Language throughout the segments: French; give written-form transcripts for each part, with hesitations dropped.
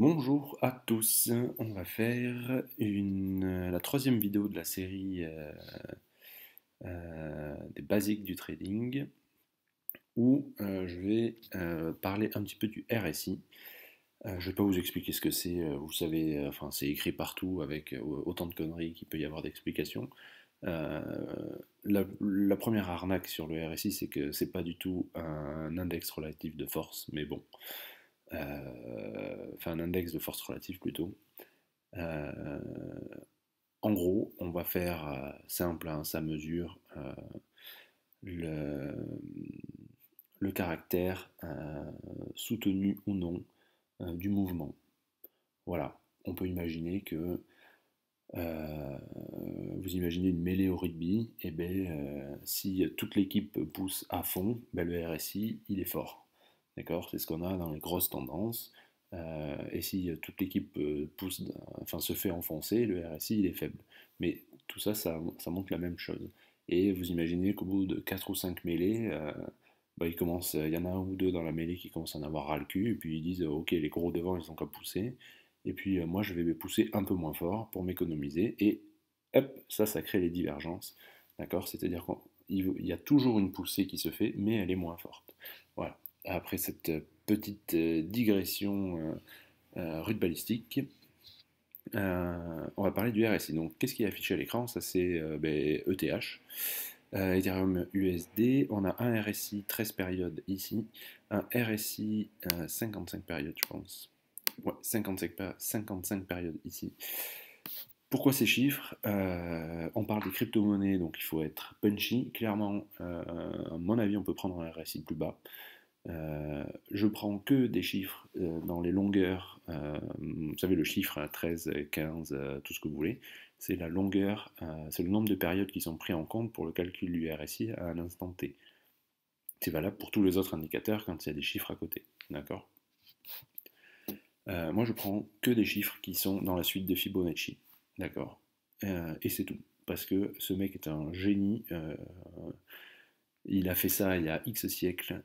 Bonjour à tous, on va faire la troisième vidéo de la série des basiques du trading où je vais parler un petit peu du RSI. Je ne vais pas vous expliquer ce que c'est, vous savez, enfin c'est écrit partout avec autant de conneries qu'il peut y avoir d'explications. Euh, la première arnaque sur le RSI, c'est que c'est pas du tout un index relatif de force, mais bon, enfin un index de force relative plutôt. Euh, En gros, on va faire simple, hein, ça mesure le, le caractère soutenu ou non du mouvement. Voilà, on peut imaginer que euh, vous imaginez une mêlée au rugby, et ben, si toute l'équipe pousse à fond, ben, le RSI il est fort. D'accord. C'est ce qu'on a dans les grosses tendances. Et si toute l'équipe enfin, se fait enfoncer, le RSI il est faible. Mais tout ça, ça montre la même chose. Et vous imaginez qu'au bout de 4 ou 5 mêlées, bah, il y en a un ou deux dans la mêlée qui commencent à en avoir ras le cul, et puis ils disent ok, les gros devant ils ont qu'à pousser, et puis moi je vais pousser un peu moins fort pour m'économiser, et hop, ça crée les divergences, d'accord. C'est-à-dire qu'il y a toujours une poussée qui se fait, mais elle est moins forte. Voilà. Après cette petite digression rugbyistique, on va parler du RSI. Donc, qu'est-ce qui est affiché à l'écran? Ça, c'est ETH, Ethereum USD. On a un RSI 13 périodes ici, un RSI 55 périodes, je pense. Ouais, 55 périodes ici. Pourquoi ces chiffres? On parle des crypto-monnaies, donc il faut être punchy. Clairement, à mon avis, on peut prendre un RSI plus bas. Je prends que des chiffres dans les longueurs. Vous savez, le chiffre 13, 15, tout ce que vous voulez. C'est la longueur, c'est le nombre de périodes qui sont pris en compte pour le calcul du RSI à un instant T. C'est valable pour tous les autres indicateurs quand il y a des chiffres à côté. D'accord. Moi, je prends que des chiffres qui sont dans la suite de Fibonacci. D'accord. Et c'est tout. Parce que ce mec est un génie. Il a fait ça il y a X siècles,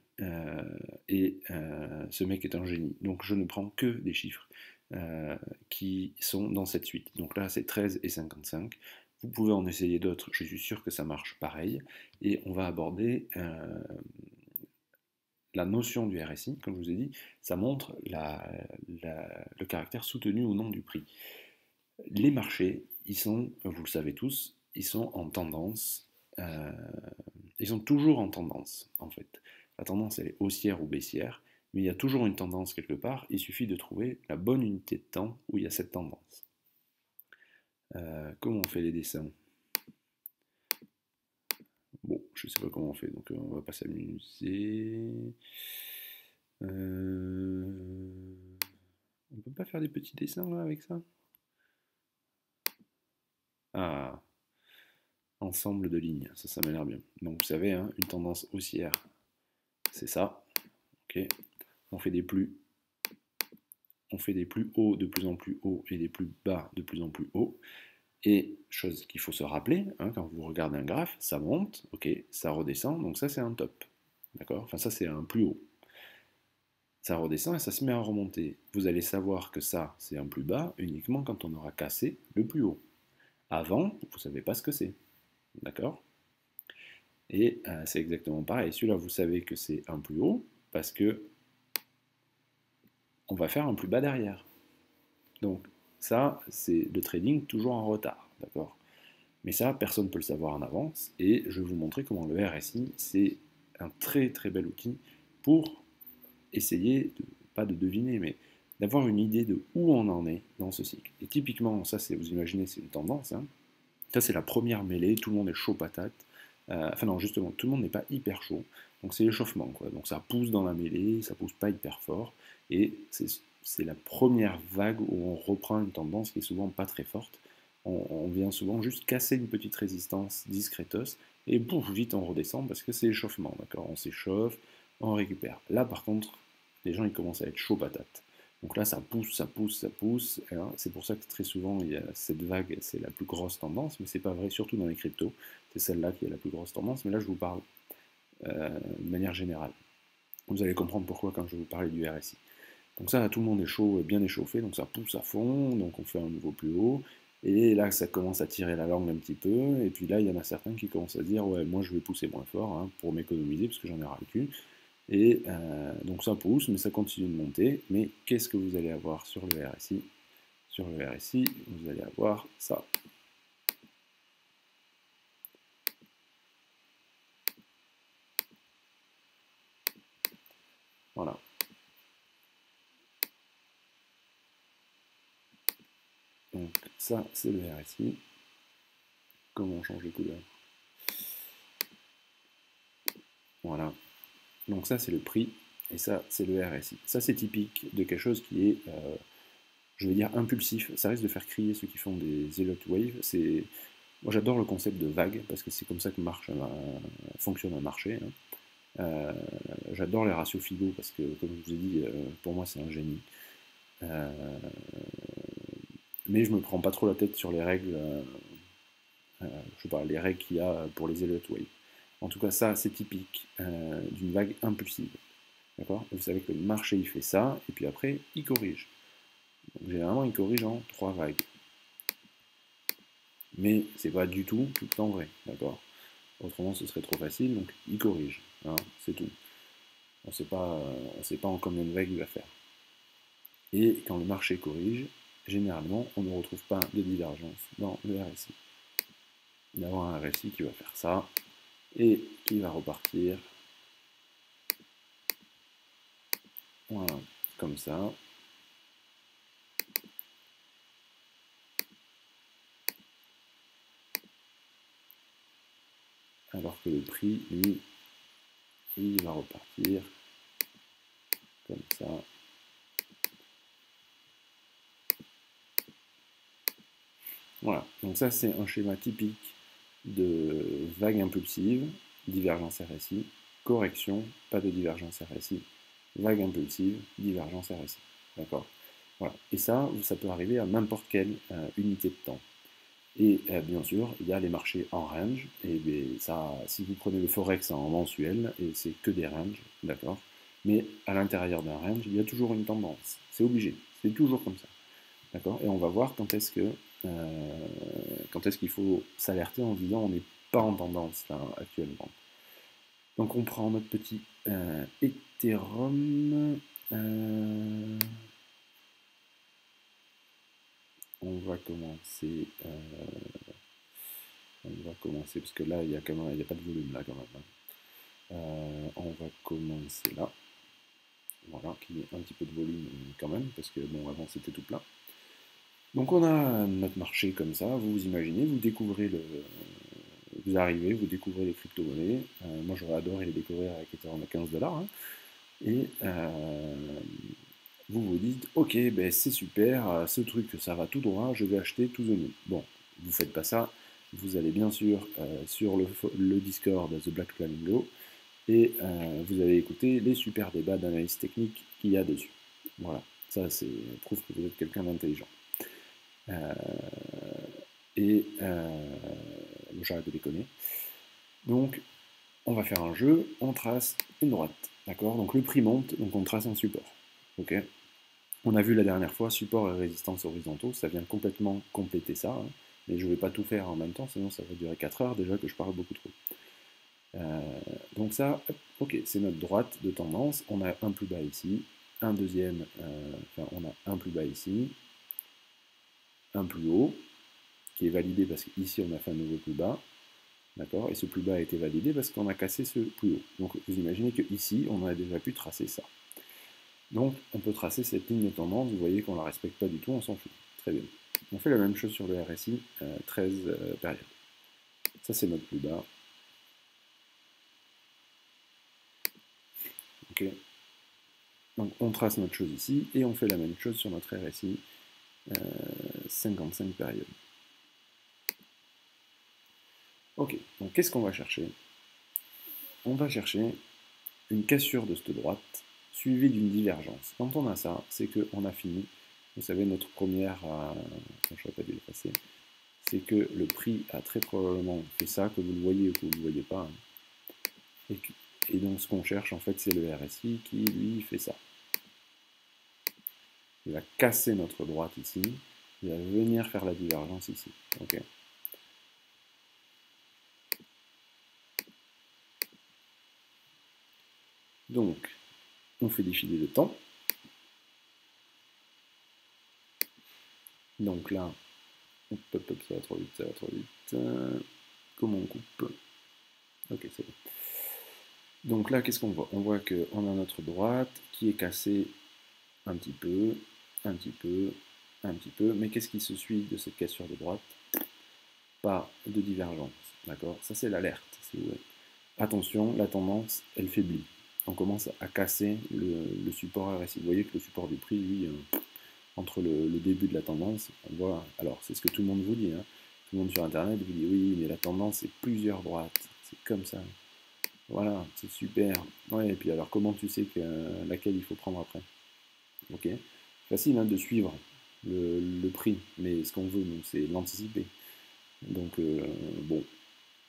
et ce mec est un génie. Donc je ne prends que des chiffres qui sont dans cette suite. Donc là c'est 13 et 55. Vous pouvez en essayer d'autres, je suis sûr que ça marche pareil. Et on va aborder la notion du RSI, comme je vous ai dit, ça montre le caractère soutenu ou non du prix. Les marchés, ils sont, vous le savez tous, ils sont en tendance, euh, ils sont toujours en tendance, en fait. La tendance, elle est haussière ou baissière, mais il y a toujours une tendance quelque part, il suffit de trouver la bonne unité de temps où il y a cette tendance. Comment on fait les dessins? Bon, je sais pas comment on fait, donc on va pas s'amuser. On peut pas faire des petits dessins là avec ça? Ah, ensemble de lignes, ça m'a l'air bien. Donc vous savez, hein, une tendance haussière, c'est ça. Ok. On fait des plus, on fait des plus hauts de plus en plus hauts et des plus bas de plus en plus hauts. Et chose qu'il faut se rappeler, hein, quand vous regardez un graphe, ça monte, ok, ça redescend, donc ça c'est un top. D'accord. Enfin ça c'est un plus haut. Ça redescend et ça se met à remonter. Vous allez savoir que ça c'est un plus bas uniquement quand on aura cassé le plus haut. Avant, vous ne savez pas ce que c'est. D'accord. Et c'est exactement pareil. Celui-là, vous savez que c'est un plus haut parce que on va faire un plus bas derrière. Donc ça, c'est le trading toujours en retard, d'accord. Mais ça, personne ne peut le savoir en avance, et je vais vous montrer comment le RSI, c'est un très très bel outil pour essayer, pas de deviner, mais d'avoir une idée de où on en est dans ce cycle. Et typiquement, ça, c'est, vous imaginez, c'est une tendance, hein. Ça, c'est la première mêlée, tout le monde est chaud patate. Enfin non, justement, tout le monde n'est pas hyper chaud. Donc c'est l'échauffement, quoi. Donc ça pousse dans la mêlée, ça pousse pas hyper fort. Et c'est la première vague où on reprend une tendance qui est souvent pas très forte. On vient souvent juste casser une petite résistance discretos, et bouf, vite on redescend parce que c'est l'échauffement, d'accord. On s'échauffe, on récupère. Là par contre, les gens ils commencent à être chaud patate. Donc là, ça pousse, ça pousse, ça pousse. Hein. C'est pour ça que très souvent, il y a cette vague, c'est la plus grosse tendance, mais c'est pas vrai, surtout dans les cryptos. C'est celle-là qui est la plus grosse tendance, mais là, je vous parle de manière générale. Vous allez comprendre pourquoi quand je vais vous parler du RSI. Donc ça, tout le monde est chaud, bien échauffé, donc ça pousse à fond, donc on fait un niveau plus haut. Et là, ça commence à tirer la langue un petit peu, et puis là, il y en a certains qui commencent à se dire, ouais, moi je vais pousser moins fort hein, pour m'économiser, parce que j'en ai ras le cul. Et donc ça pousse, mais ça continue de monter. Mais qu'est-ce que vous allez avoir sur le RSI? Sur le RSI, vous allez avoir ça. Voilà. Donc ça, c'est le RSI. Comment on change de couleur? Voilà. Donc ça, c'est le prix, et ça, c'est le RSI. Ça, c'est typique de quelque chose qui est, je vais dire, impulsif. Ça risque de faire crier ceux qui font des Elliott Wave. Moi, j'adore le concept de vague, parce que c'est comme ça que fonctionne un marché. Hein. J'adore les ratios Fibo, parce que, comme je vous ai dit, pour moi, c'est un génie. Mais je me prends pas trop la tête sur les règles, je sais pas, les règles qu'il y a pour les Elliott Wave. En tout cas, ça, c'est typique d'une vague impulsive. D'accord? Vous savez que le marché, il fait ça, et puis après, il corrige. Donc, généralement, il corrige en 3 vagues. Mais c'est pas du tout le temps vrai. D'accord? Autrement, ce serait trop facile, donc il corrige. Hein, c'est tout. On ne sait pas en combien de vagues il va faire. Et quand le marché corrige, généralement, on ne retrouve pas de divergence dans le RSI. Il va y avoir un RSI qui va faire ça, et qui va repartir. Voilà, comme ça. Alors que le prix, lui, il va repartir comme ça. Voilà, donc ça c'est un schéma typique de vague impulsive, divergence RSI, correction, pas de divergence RSI, vague impulsive, divergence RSI. D'accord? Voilà. Et ça peut arriver à n'importe quelle unité de temps. Et bien sûr, il y a les marchés en range, et bien, ça, si vous prenez le Forex en mensuel, et c'est que des ranges, d'accord? Mais à l'intérieur d'un range, il y a toujours une tendance. C'est obligé, c'est toujours comme ça. D'accord? Et on va voir quand est-ce qu'il faut s'alerter en disant on n'est pas en tendance là, actuellement. Donc on prend notre petit Ethereum. On va commencer. Parce que là il y a pas de volume là quand même. Hein. On va commencer là. Voilà, qu'il y ait un petit peu de volume quand même, parce que bon avant c'était tout plat. Donc on a notre marché comme ça, vous imaginez, vous arrivez, vous découvrez les crypto-monnaies. Moi j'aurais adoré les découvrir avec Ethereum à 15 $. Hein, et vous vous dites, ok, ben c'est super, ce truc ça va tout droit, je vais acheter tout the new. Bon, vous faites pas ça, vous allez bien sûr sur le Discord The Black Flamingo et vous allez écouter les super débats d'analyse technique qu'il y a dessus. Voilà, ça prouve que vous êtes quelqu'un d'intelligent. Et j'arrête de déconner. Donc, on va faire un jeu, on trace une droite. D'accord? Donc le prix monte, donc on trace un support. Ok? On a vu la dernière fois, support et résistance horizontaux, ça vient complètement compléter ça. Hein, mais je ne vais pas tout faire en même temps, sinon ça va durer 4 heures déjà que je parle beaucoup trop. Donc ça, ok, c'est notre droite de tendance. On a un plus bas ici, un deuxième, on a un plus bas ici, un plus haut, qui est validé parce qu'ici on a fait un nouveau plus bas, d'accord, et ce plus bas a été validé parce qu'on a cassé ce plus haut. Donc vous imaginez qu'ici on a déjà pu tracer ça. Donc on peut tracer cette ligne de tendance, vous voyez qu'on ne la respecte pas du tout, on s'en fout. Très bien. On fait la même chose sur le RSI, 13 périodes. Ça c'est notre plus bas. Ok. Donc on trace notre chose ici et on fait la même chose sur notre RSI, 55 périodes. Ok, donc qu'est-ce qu'on va chercher? On va chercher une cassure de cette droite suivie d'une divergence. Quand on a ça, c'est qu'on a fini. Vous savez, notre première, je n'aurais pas dû l'effacer, c'est que le prix a très probablement fait ça, que vous le voyez ou que vous ne le voyez pas. Hein. Et donc ce qu'on cherche, en fait, c'est le RSI qui, lui, fait ça. il va casser notre droite ici, il va venir faire la divergence ici. Okay. Donc, on fait défiler le temps. Donc là, hop, hop, hop, ça va trop vite, ça va trop vite. Comment on coupe? Ok, c'est bon. Donc là, qu'est-ce qu'on voit? On voit qu'on a notre droite qui est cassée un petit peu, un petit peu, un petit peu. Mais qu'est-ce qui se suit de cette cassure de droite? Pas de divergence. D'accord? Ça, c'est l'alerte, si vous voulez. Attention, la tendance, elle faiblit. On commence à casser le support RSI. Vous voyez que le support du prix, lui, entre le début de la tendance, on voit. Alors, c'est ce que tout le monde vous dit. Hein. Tout le monde sur Internet vous dit oui, mais la tendance, c'est plusieurs droites. C'est comme ça. Voilà, c'est super. Ouais, et puis alors, comment tu sais laquelle il faut prendre après? Ok. Facile hein, de suivre le prix, mais ce qu'on veut, nous, c'est l'anticiper. Donc, bon,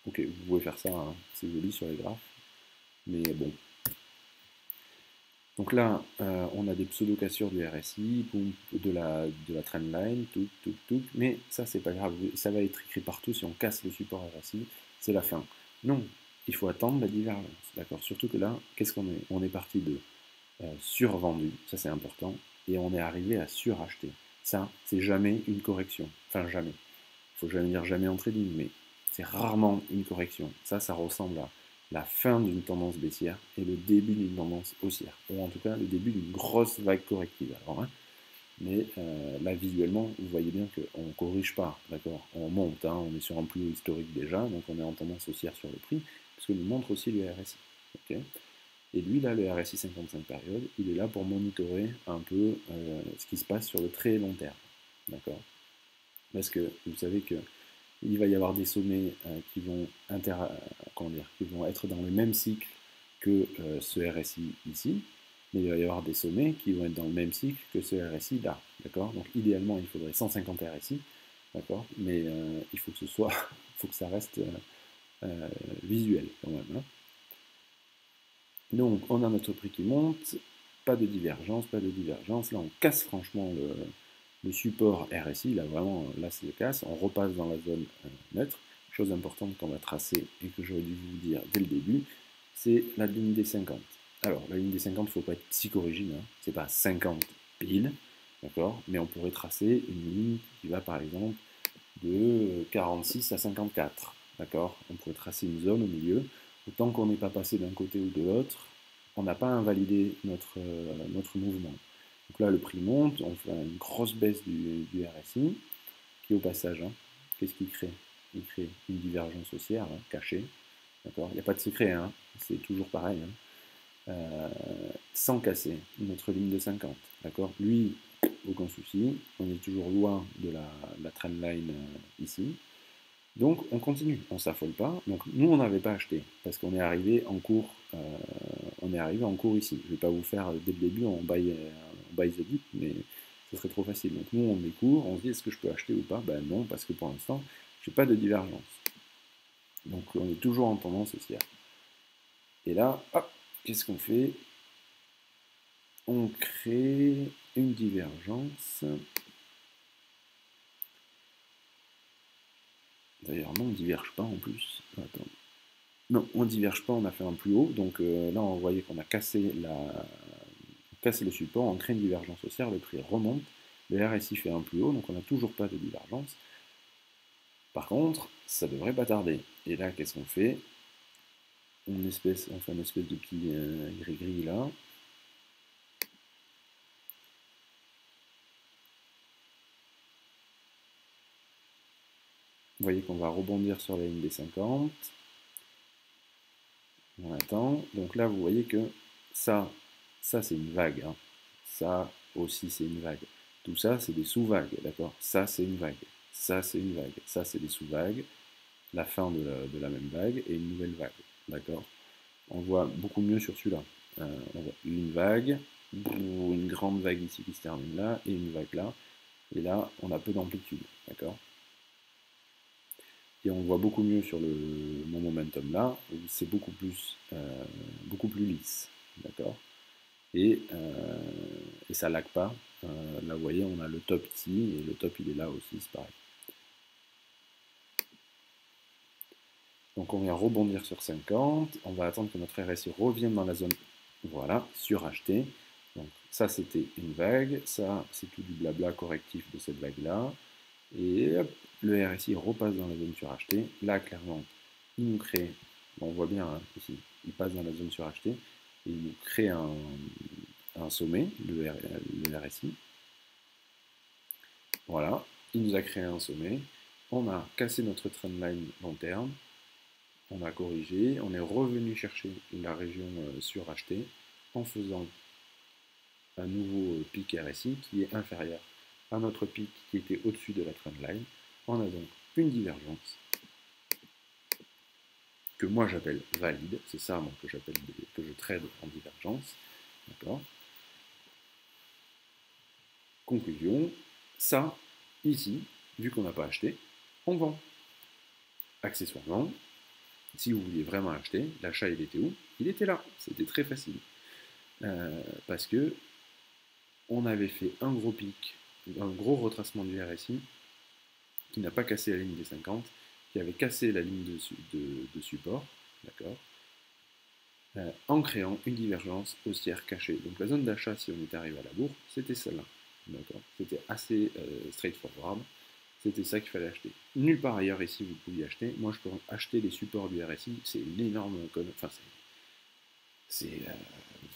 ok, vous pouvez faire ça, hein. C'est joli sur les graphes, mais bon. Donc là, on a des pseudo-cassures du RSI, de la trendline, tout, mais ça, c'est pas grave, ça va être écrit partout, si on casse le support RSI, c'est la fin. Non, il faut attendre la divergence, d'accord? Surtout que là, qu'est-ce qu'on est? On est parti de survendu, ça c'est important, et on est arrivé à suracheter. Ça, c'est jamais une correction, enfin jamais. Il faut jamais dire jamais en trading, mais c'est rarement une correction. Ça ressemble à la fin d'une tendance baissière et le début d'une tendance haussière, ou en tout cas le début d'une grosse vague corrective. Alors, hein, mais là, visuellement, vous voyez bien qu'on ne corrige pas, d'accord? On monte, hein, on est sur un plus haut historique déjà, donc on est en tendance haussière sur le prix, parce que nous montre aussi le RSI. Okay, et lui, là, le RSI 55 périodes, il est là pour monitorer un peu ce qui se passe sur le très long terme, d'accord? Parce que vous savez que il va y avoir des sommets qui vont qui vont être dans le même cycle que ce RSI ici, mais il va y avoir des sommets qui vont être dans le même cycle que ce RSI là, d'accord? Donc idéalement, il faudrait 150 RSI, d'accord? Mais il faut que ce soit, il faut que ça reste visuel quand même. Hein. Donc on a notre prix qui monte, pas de divergence, pas de divergence. Là, on casse franchement le support RSI, là vraiment, là c'est le casse, on repasse dans la zone neutre. Chose importante qu'on va tracer et que j'aurais dû vous dire dès le début, c'est la ligne des 50. Alors, la ligne des 50, il ne faut pas être psychorigide, hein. C'est pas 50 pile, d'accord, mais on pourrait tracer une ligne qui va par exemple de 46 à 54, d'accord. On pourrait tracer une zone au milieu. Autant qu'on n'est pas passé d'un côté ou de l'autre, on n'a pas invalidé notre mouvement. Donc là, le prix monte, on fait une grosse baisse du RSI, qui au passage, hein, qu'est-ce qu'il crée? Il crée une divergence haussière hein, cachée, d'accord? Il n'y a pas de secret, hein, c'est toujours pareil, hein, sans casser notre ligne de 50, d'accord? Lui, aucun souci, on est toujours loin de la trendline ici, donc on continue, on ne s'affole pas. Donc nous on n'avait pas acheté parce qu'on est arrivé en cours, ici. Je ne vais pas vous faire dès le début en buy the dip, mais ce serait trop facile. Donc nous on est court, on se dit est-ce que je peux acheter ou pas? Ben non, parce que pour l'instant je n'ai pas de divergence. Donc on est toujours en tendance haussière. Et là, hop, qu'est-ce qu'on fait? On crée une divergence. D'ailleurs, non, on ne diverge pas en plus. Attends. Non, on ne diverge pas, on a fait un plus haut. Donc là, on voyait qu'on a cassé le support, on crée une divergence haussière, le prix remonte, le RSI fait un plus haut, donc on n'a toujours pas de divergence. Par contre, ça devrait pas tarder. Et là, qu'est-ce qu'on fait? On fait une espèce de petit gris-gris là. Vous voyez qu'on va rebondir sur la ligne des 50. On attend. Donc là, vous voyez que ça c'est une vague. Hein. Ça aussi, c'est une vague. Tout ça, c'est des sous-vagues, d'accord? Ça, c'est une vague. Ça, c'est une vague. Ça, c'est des sous-vagues. La fin de la même vague et une nouvelle vague, d'accord? On voit beaucoup mieux sur celui-là. On voit une vague, une grande vague ici qui se termine là, et une vague là. Et là, on a peu d'amplitude, d'accord? Et on voit beaucoup mieux sur mon momentum là, où c'est beaucoup plus lisse, d'accord? Et ça lag pas, Là, vous voyez, on a le top ici, et le top, il est là aussi, c'est pareil. Donc on vient rebondir sur 50, on va attendre que notre RSI revienne dans la zone, voilà, suracheté. Donc ça c'était une vague, ça c'est tout du blabla correctif de cette vague-là. Et hop, le RSI repasse dans la zone surachetée. Là clairement, il nous crée, bon, on voit bien hein, ici, il passe dans la zone surachetée, et il nous crée un sommet, le RSI. Voilà, il nous a créé un sommet, on a cassé notre trendline long terme, on a corrigé, on est revenu chercher la région surachetée en faisant un nouveau pic RSI qui est inférieur à notre pic qui était au-dessus de la trendline. On a donc une divergence que moi j'appelle valide, c'est ça moi, que je trade en divergence. D'accord. Conclusion, ça, ici, vu qu'on n'a pas acheté, on vend. Accessoirement, si vous vouliez vraiment acheter, l'achat il était où? Il était là, c'était très facile. Parce que on avait fait un gros pic, un gros retracement du RSI qui n'a pas cassé la ligne des 50, qui avait cassé la ligne de support, d'accord, en créant une divergence haussière cachée. Donc la zone d'achat, si on était arrivé à la bourre, c'était celle-là, d'accord. C'était assez straightforward. C'était ça qu'il fallait acheter. Nulle part ailleurs ici vous pouviez acheter. Moi je peux acheter les supports du RSI, c'est une énorme enfin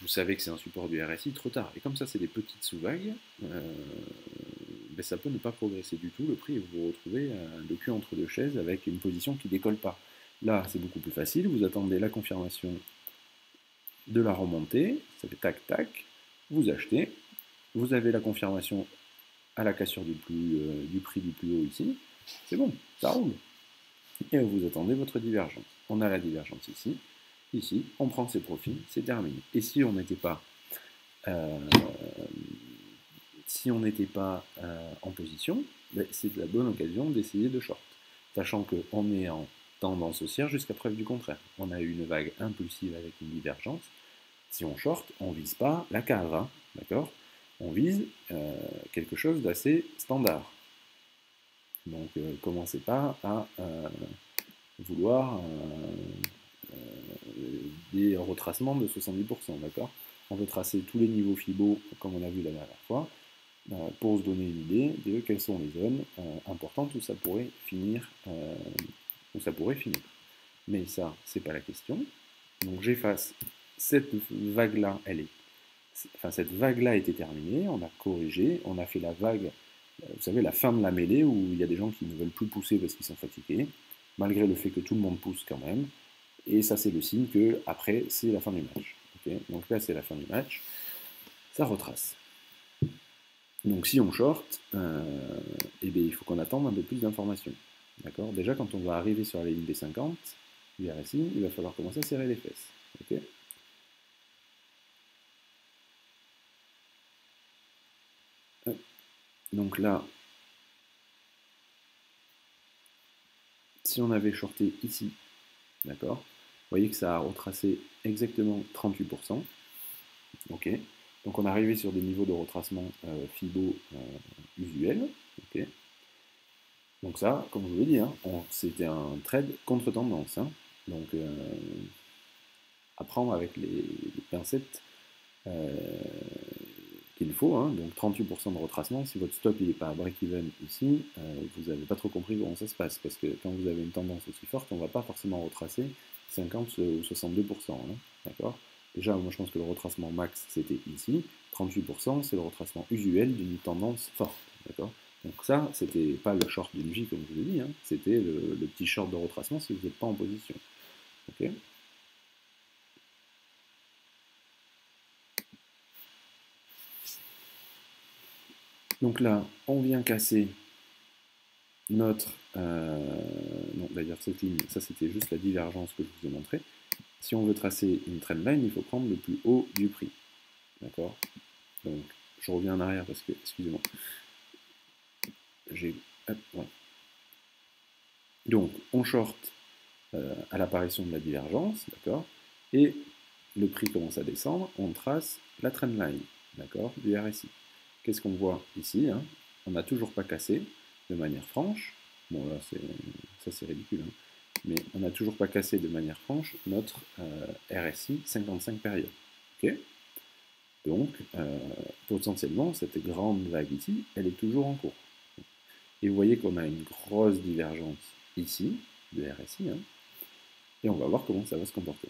vous savez que c'est un support du RSI trop tard. Et comme ça c'est des petites sous-vagues, ben ça peut ne pas progresser du tout le prix et vous vous retrouvez le cul entre deux chaises avec une position qui ne décolle pas. Là c'est beaucoup plus facile, vous attendez la confirmation de la remontée, ça fait tac tac, vous achetez, vous avez la confirmation à la cassure du prix du plus haut ici, c'est bon, ça roule. Et vous attendez votre divergence. On a la divergence ici, ici, on prend ses profits, c'est terminé. Et si on n'était pas, en position, ben, c'est la bonne occasion d'essayer de short, sachant qu'on est en tendance haussière jusqu'à preuve du contraire. On a eu une vague impulsive avec une divergence. Si on short, on ne vise pas la cave, hein, d'accord? On vise quelque chose d'assez standard. Donc commencez pas à vouloir des retracements de 70%, d'accord? On veut tracer tous les niveaux FIBO, comme on a vu la dernière fois, pour se donner une idée de quelles sont les zones importantes où ça pourrait finir. Mais ça, c'est pas la question. Donc j'efface cette vague-là, cette vague-là était terminée, on a corrigé, on a fait la vague, vous savez, la fin de la mêlée où il y a des gens qui ne veulent plus pousser parce qu'ils sont fatigués, malgré le fait que tout le monde pousse quand même. Et ça, c'est le signe que après, c'est la fin du match. Okay, donc là, c'est la fin du match. Ça retrace. Donc si on short, eh bien, il faut qu'on attende un peu plus d'informations. D'accord. Déjà, quand on va arriver sur la ligne des 50, du RSI, il va falloir commencer à serrer les fesses. Okay. Donc là, si on avait shorté ici, d'accord, vous voyez que ça a retracé exactement 38%. Ok. Donc on est arrivé sur des niveaux de retracement FIBO usuels. Ok. Donc ça, comme je vous l'ai dit, hein, c'était un trade contre tendance. Hein. Donc à prendre avec les pincettes qu'il faut. Hein. Donc 38% de retracement. Si votre stop n'est pas à break-even ici, vous n'avez pas trop compris comment ça se passe. Parce que quand vous avez une tendance aussi forte, on ne va pas forcément retracer 50 ou 62%. Hein. D'accord. Déjà, moi je pense que le retracement max c'était ici. 38%, c'est le retracement usuel d'une tendance forte. D'accord. Donc ça, c'était pas le short d'une vie comme je vous l'ai dit, hein. C'était le petit short de retracement si vous n'êtes pas en position. Ok. Donc là, on vient casser notre... non, d'ailleurs, cette ligne, ça c'était juste la divergence que je vous ai montré. Si on veut tracer une trendline, il faut prendre le plus haut du prix. D'accord. Donc, je reviens en arrière parce que, excusez-moi, j'ai... Ouais. Donc, on short à l'apparition de la divergence, d'accord, et le prix commence à descendre, on trace la trendline, d'accord, du RSI. qu'est-ce qu'on voit ici, hein? On n'a toujours pas cassé de manière franche. Bon, là, ça c'est ridicule, hein. Mais on n'a toujours pas cassé de manière franche notre RSI 55 périodes. Okay, donc, potentiellement, cette grande vague ici, elle est toujours en cours. Et vous voyez qu'on a une grosse divergence ici, de RSI, hein, et on va voir comment ça va se comporter.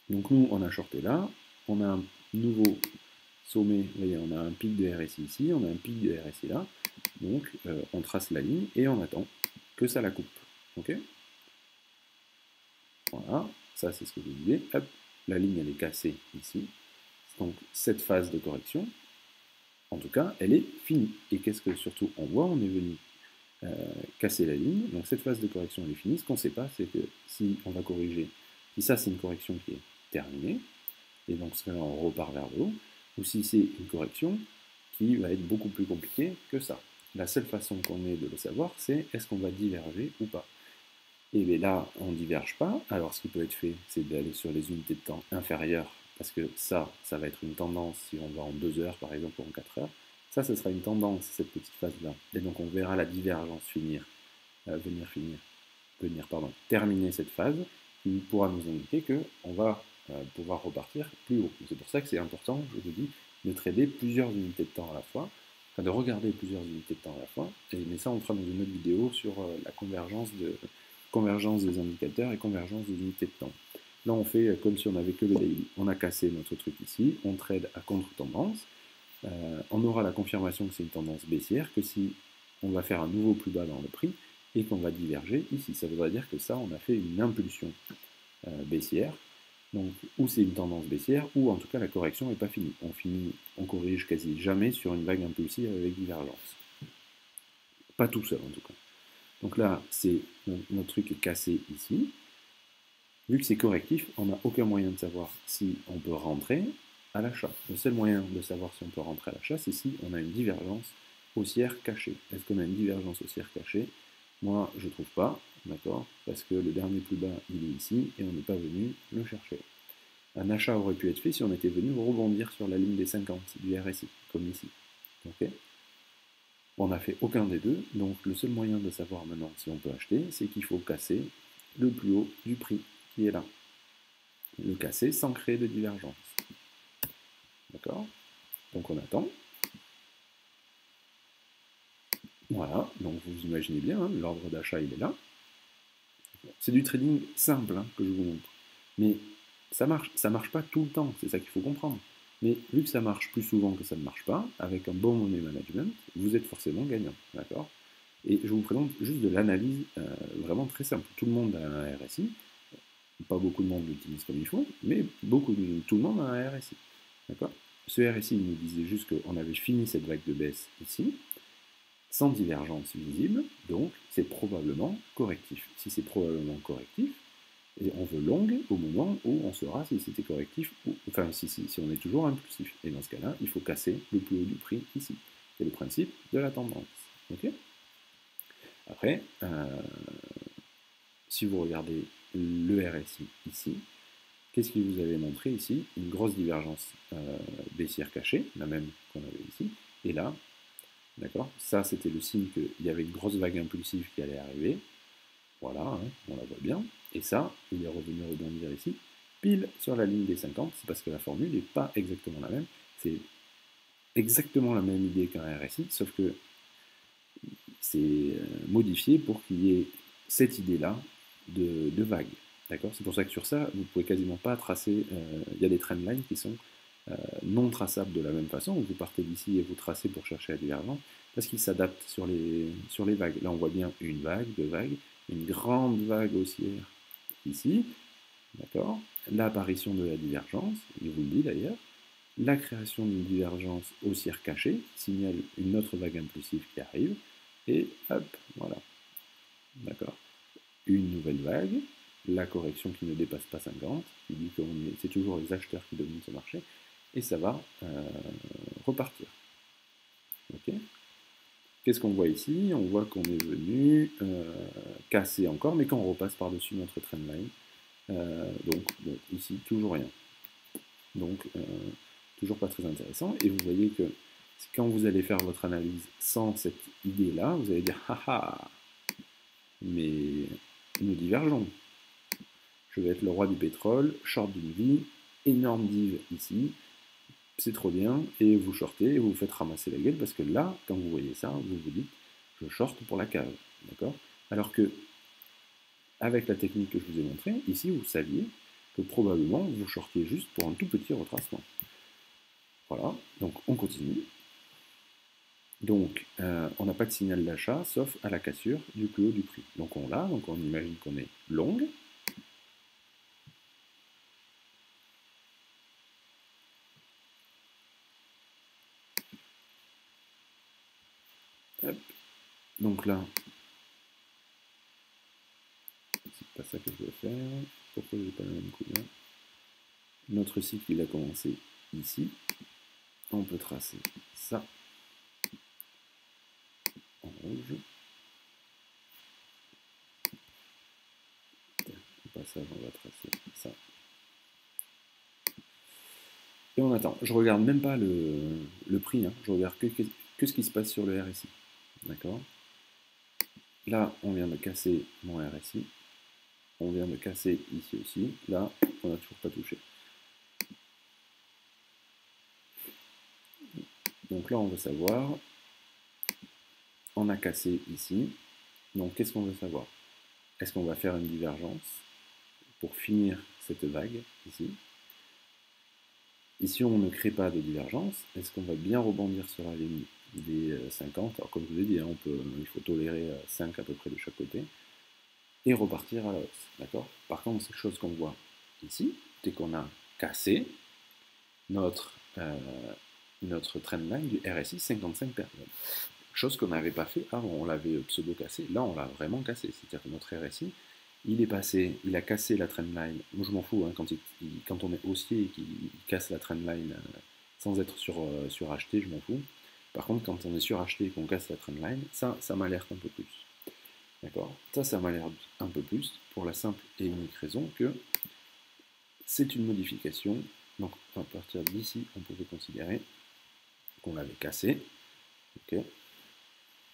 Donc nous, on a shorté là, on a un nouveau sommet, vous voyez, on a un pic de RSI ici, on a un pic de RSI là, donc on trace la ligne et on attend que ça la coupe. Ok, voilà, ça c'est ce que je vous disais, hop, la ligne elle est cassée ici, donc cette phase de correction, en tout cas, elle est finie. Et qu'est-ce que surtout on voit? On est venu casser la ligne, donc cette phase de correction elle est finie. Ce qu'on ne sait pas, c'est que si on va corriger, si ça c'est une correction qui est terminée, et donc ce on repart vers le haut, ou si c'est une correction qui va être beaucoup plus compliquée que ça. La seule façon qu'on ait de le savoir, c'est est-ce qu'on va diverger ou pas. Et bien là, on ne diverge pas. Alors ce qui peut être fait, c'est d'aller sur les unités de temps inférieures, parce que ça va être une tendance si on va en 2 heures par exemple ou en 4 heures. Ça sera une tendance, cette petite phase-là. Et donc on verra la divergence terminer cette phase, qui pourra nous indiquer qu'on va pouvoir repartir plus haut. C'est pour ça que c'est important, je vous dis, de trader plusieurs unités de temps à la fois, enfin de regarder plusieurs unités de temps à la fois, mais ça on fera dans une autre vidéo sur la convergence des indicateurs et convergence des unités de temps. Là on fait comme si on n'avait que le daily. On a cassé notre truc ici, on trade à contre-tendance, on aura la confirmation que c'est une tendance baissière, que si on va faire un nouveau plus bas dans le prix, et qu'on va diverger ici. Ça voudrait dire que ça, on a fait une impulsion baissière, donc ou c'est une tendance baissière, ou en tout cas la correction n'est pas finie. On corrige quasi jamais sur une vague impulsive avec divergence. Pas tout seul en tout cas. Donc là, notre truc est cassé ici. Vu que c'est correctif, on n'a aucun moyen de savoir si on peut rentrer à l'achat. Le seul moyen de savoir si on peut rentrer à l'achat, c'est si on a une divergence haussière cachée. Est-ce qu'on a une divergence haussière cachée? Moi, je ne trouve pas, d'accord, parce que le dernier plus bas, il est ici, et on n'est pas venu le chercher. Un achat aurait pu être fait si on était venu rebondir sur la ligne des 50 du RSI, comme ici. Okay, on n'a fait aucun des deux, donc le seul moyen de savoir maintenant si on peut acheter, c'est qu'il faut casser le plus haut du prix qui est là. Le casser sans créer de divergence. D'accord? Donc on attend. Voilà, donc vous imaginez bien, hein, l'ordre d'achat il est là. C'est du trading simple hein, que je vous montre. Mais ça marche pas tout le temps, c'est ça qu'il faut comprendre. Mais vu que ça marche plus souvent que ça ne marche pas, avec un bon money management, vous êtes forcément gagnant, d'accord? Et je vous présente juste de l'analyse vraiment très simple. Tout le monde a un RSI, pas beaucoup de monde l'utilise comme il faut, mais tout le monde a un RSI, d'accord? Ce RSI il nous disait juste qu'on avait fini cette vague de baisse ici, sans divergence visible, donc c'est probablement correctif. Si c'est probablement correctif, et on veut longue au moment où on saura si c'était correctif, ou enfin si on est toujours impulsif. Et dans ce cas-là, il faut casser le plus haut du prix ici. C'est le principe de la tendance. Okay, après, si vous regardez le RSI ici, qu'est-ce qu'il vous avait montré ici? Une grosse divergence baissière cachée, la même qu'on avait ici, et là, d'accord, ça c'était le signe qu'il y avait une grosse vague impulsive qui allait arriver, voilà, hein, on la voit bien, et ça, il est revenu rebondir ici, pile sur la ligne des 50, c'est parce que la formule n'est pas exactement la même, c'est exactement la même idée qu'un RSI, sauf que c'est modifié pour qu'il y ait cette idée-là de vague. D'accord, c'est pour ça que sur ça, vous ne pouvez quasiment pas tracer, il y a des trendlines qui sont non traçables de la même façon, où vous partez d'ici et vous tracez pour chercher la divergence, parce qu'ils s'adaptent sur les vagues. Là, on voit bien une vague, deux vagues, une grande vague haussière ici, d'accord, l'apparition de la divergence, il vous le dit d'ailleurs, la création d'une divergence haussière cachée signale une autre vague impulsive qui arrive, et hop, voilà, d'accord, une nouvelle vague, la correction qui ne dépasse pas 50, qui dit que c'est toujours les acheteurs qui dominent ce marché, et ça va repartir. Okay, qu'est-ce qu'on voit ici? On voit qu'on est venu casser encore, mais qu'on repasse par-dessus notre trendline. Donc bon, ici, toujours rien. Donc, toujours pas très intéressant. Et vous voyez que Quand vous allez faire votre analyse sans cette idée-là, vous allez dire « haha, mais nous divergeons. Je vais être le roi du pétrole, short d'une vie, énorme div ici, c'est trop bien, et vous shortez et vous vous faites ramasser la gueule parce que là, quand vous voyez ça, vous vous dites je short pour la cave, d'accord? Alors que avec la technique que je vous ai montrée, ici vous saviez que probablement vous shortiez juste pour un tout petit retracement. Voilà, donc on continue. Donc on n'a pas de signal d'achat sauf à la cassure du plus haut du prix. Donc on l'a, donc on imagine qu'on est longue. Hop. Donc là, c'est pas ça que je veux faire. Pourquoi j'ai pas la même couleur? Notre cycle il a commencé ici. On peut tracer ça en rouge. Au passage, on va tracer ça. Et on attend. Je regarde même pas le prix, hein. Je regarde que ce qui se passe sur le RSI. D'accord? Là, on vient de casser mon RSI. On vient de casser ici aussi. Là, on n'a toujours pas touché. Donc là, on veut savoir. On a cassé ici. Donc, qu'est-ce qu'on veut savoir? Est-ce qu'on va faire une divergence pour finir cette vague ici? Et si on ne crée pas de divergence, est-ce qu'on va bien rebondir sur la ligne des 50? Alors comme je vous ai dit, hein, il faut tolérer 5 à peu près de chaque côté, et repartir à la hausse. D'accord? Par contre, cette chose qu'on voit ici, c'est qu'on a cassé notre trendline du RSI 55 périodes. Chose qu'on n'avait pas fait avant, on l'avait pseudo-cassé, là on l'a vraiment cassé, c'est-à-dire que notre RSI, il est passé, il a cassé la trendline, moi je m'en fous, hein, quand on est haussier et qu'il casse la trendline sans être suracheté, je m'en fous. Par contre, quand on est suracheté et qu'on casse la trendline, ça m'alerte un peu plus. D'accord? Ça m'alerte un peu plus pour la simple et unique raison que c'est une modification. Donc à partir d'ici, on pouvait considérer qu'on l'avait cassé. Okay,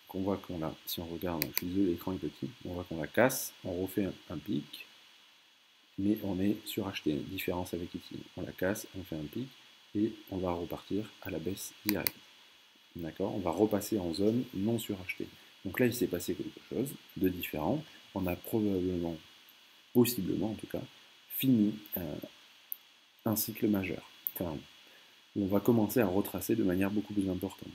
qu'on voit qu'on l'a, si on regarde, je suis désolé, l'écran est petit, on voit qu'on la casse, on refait un pic, mais on est suracheté. Différence avec ici, on la casse, on fait un pic, et on va repartir à la baisse directe. D'accord? On va repasser en zone non surachetée. Donc là, il s'est passé quelque chose de différent. On a probablement, possiblement en tout cas, fini un cycle majeur. Enfin, on va commencer à retracer de manière beaucoup plus importante.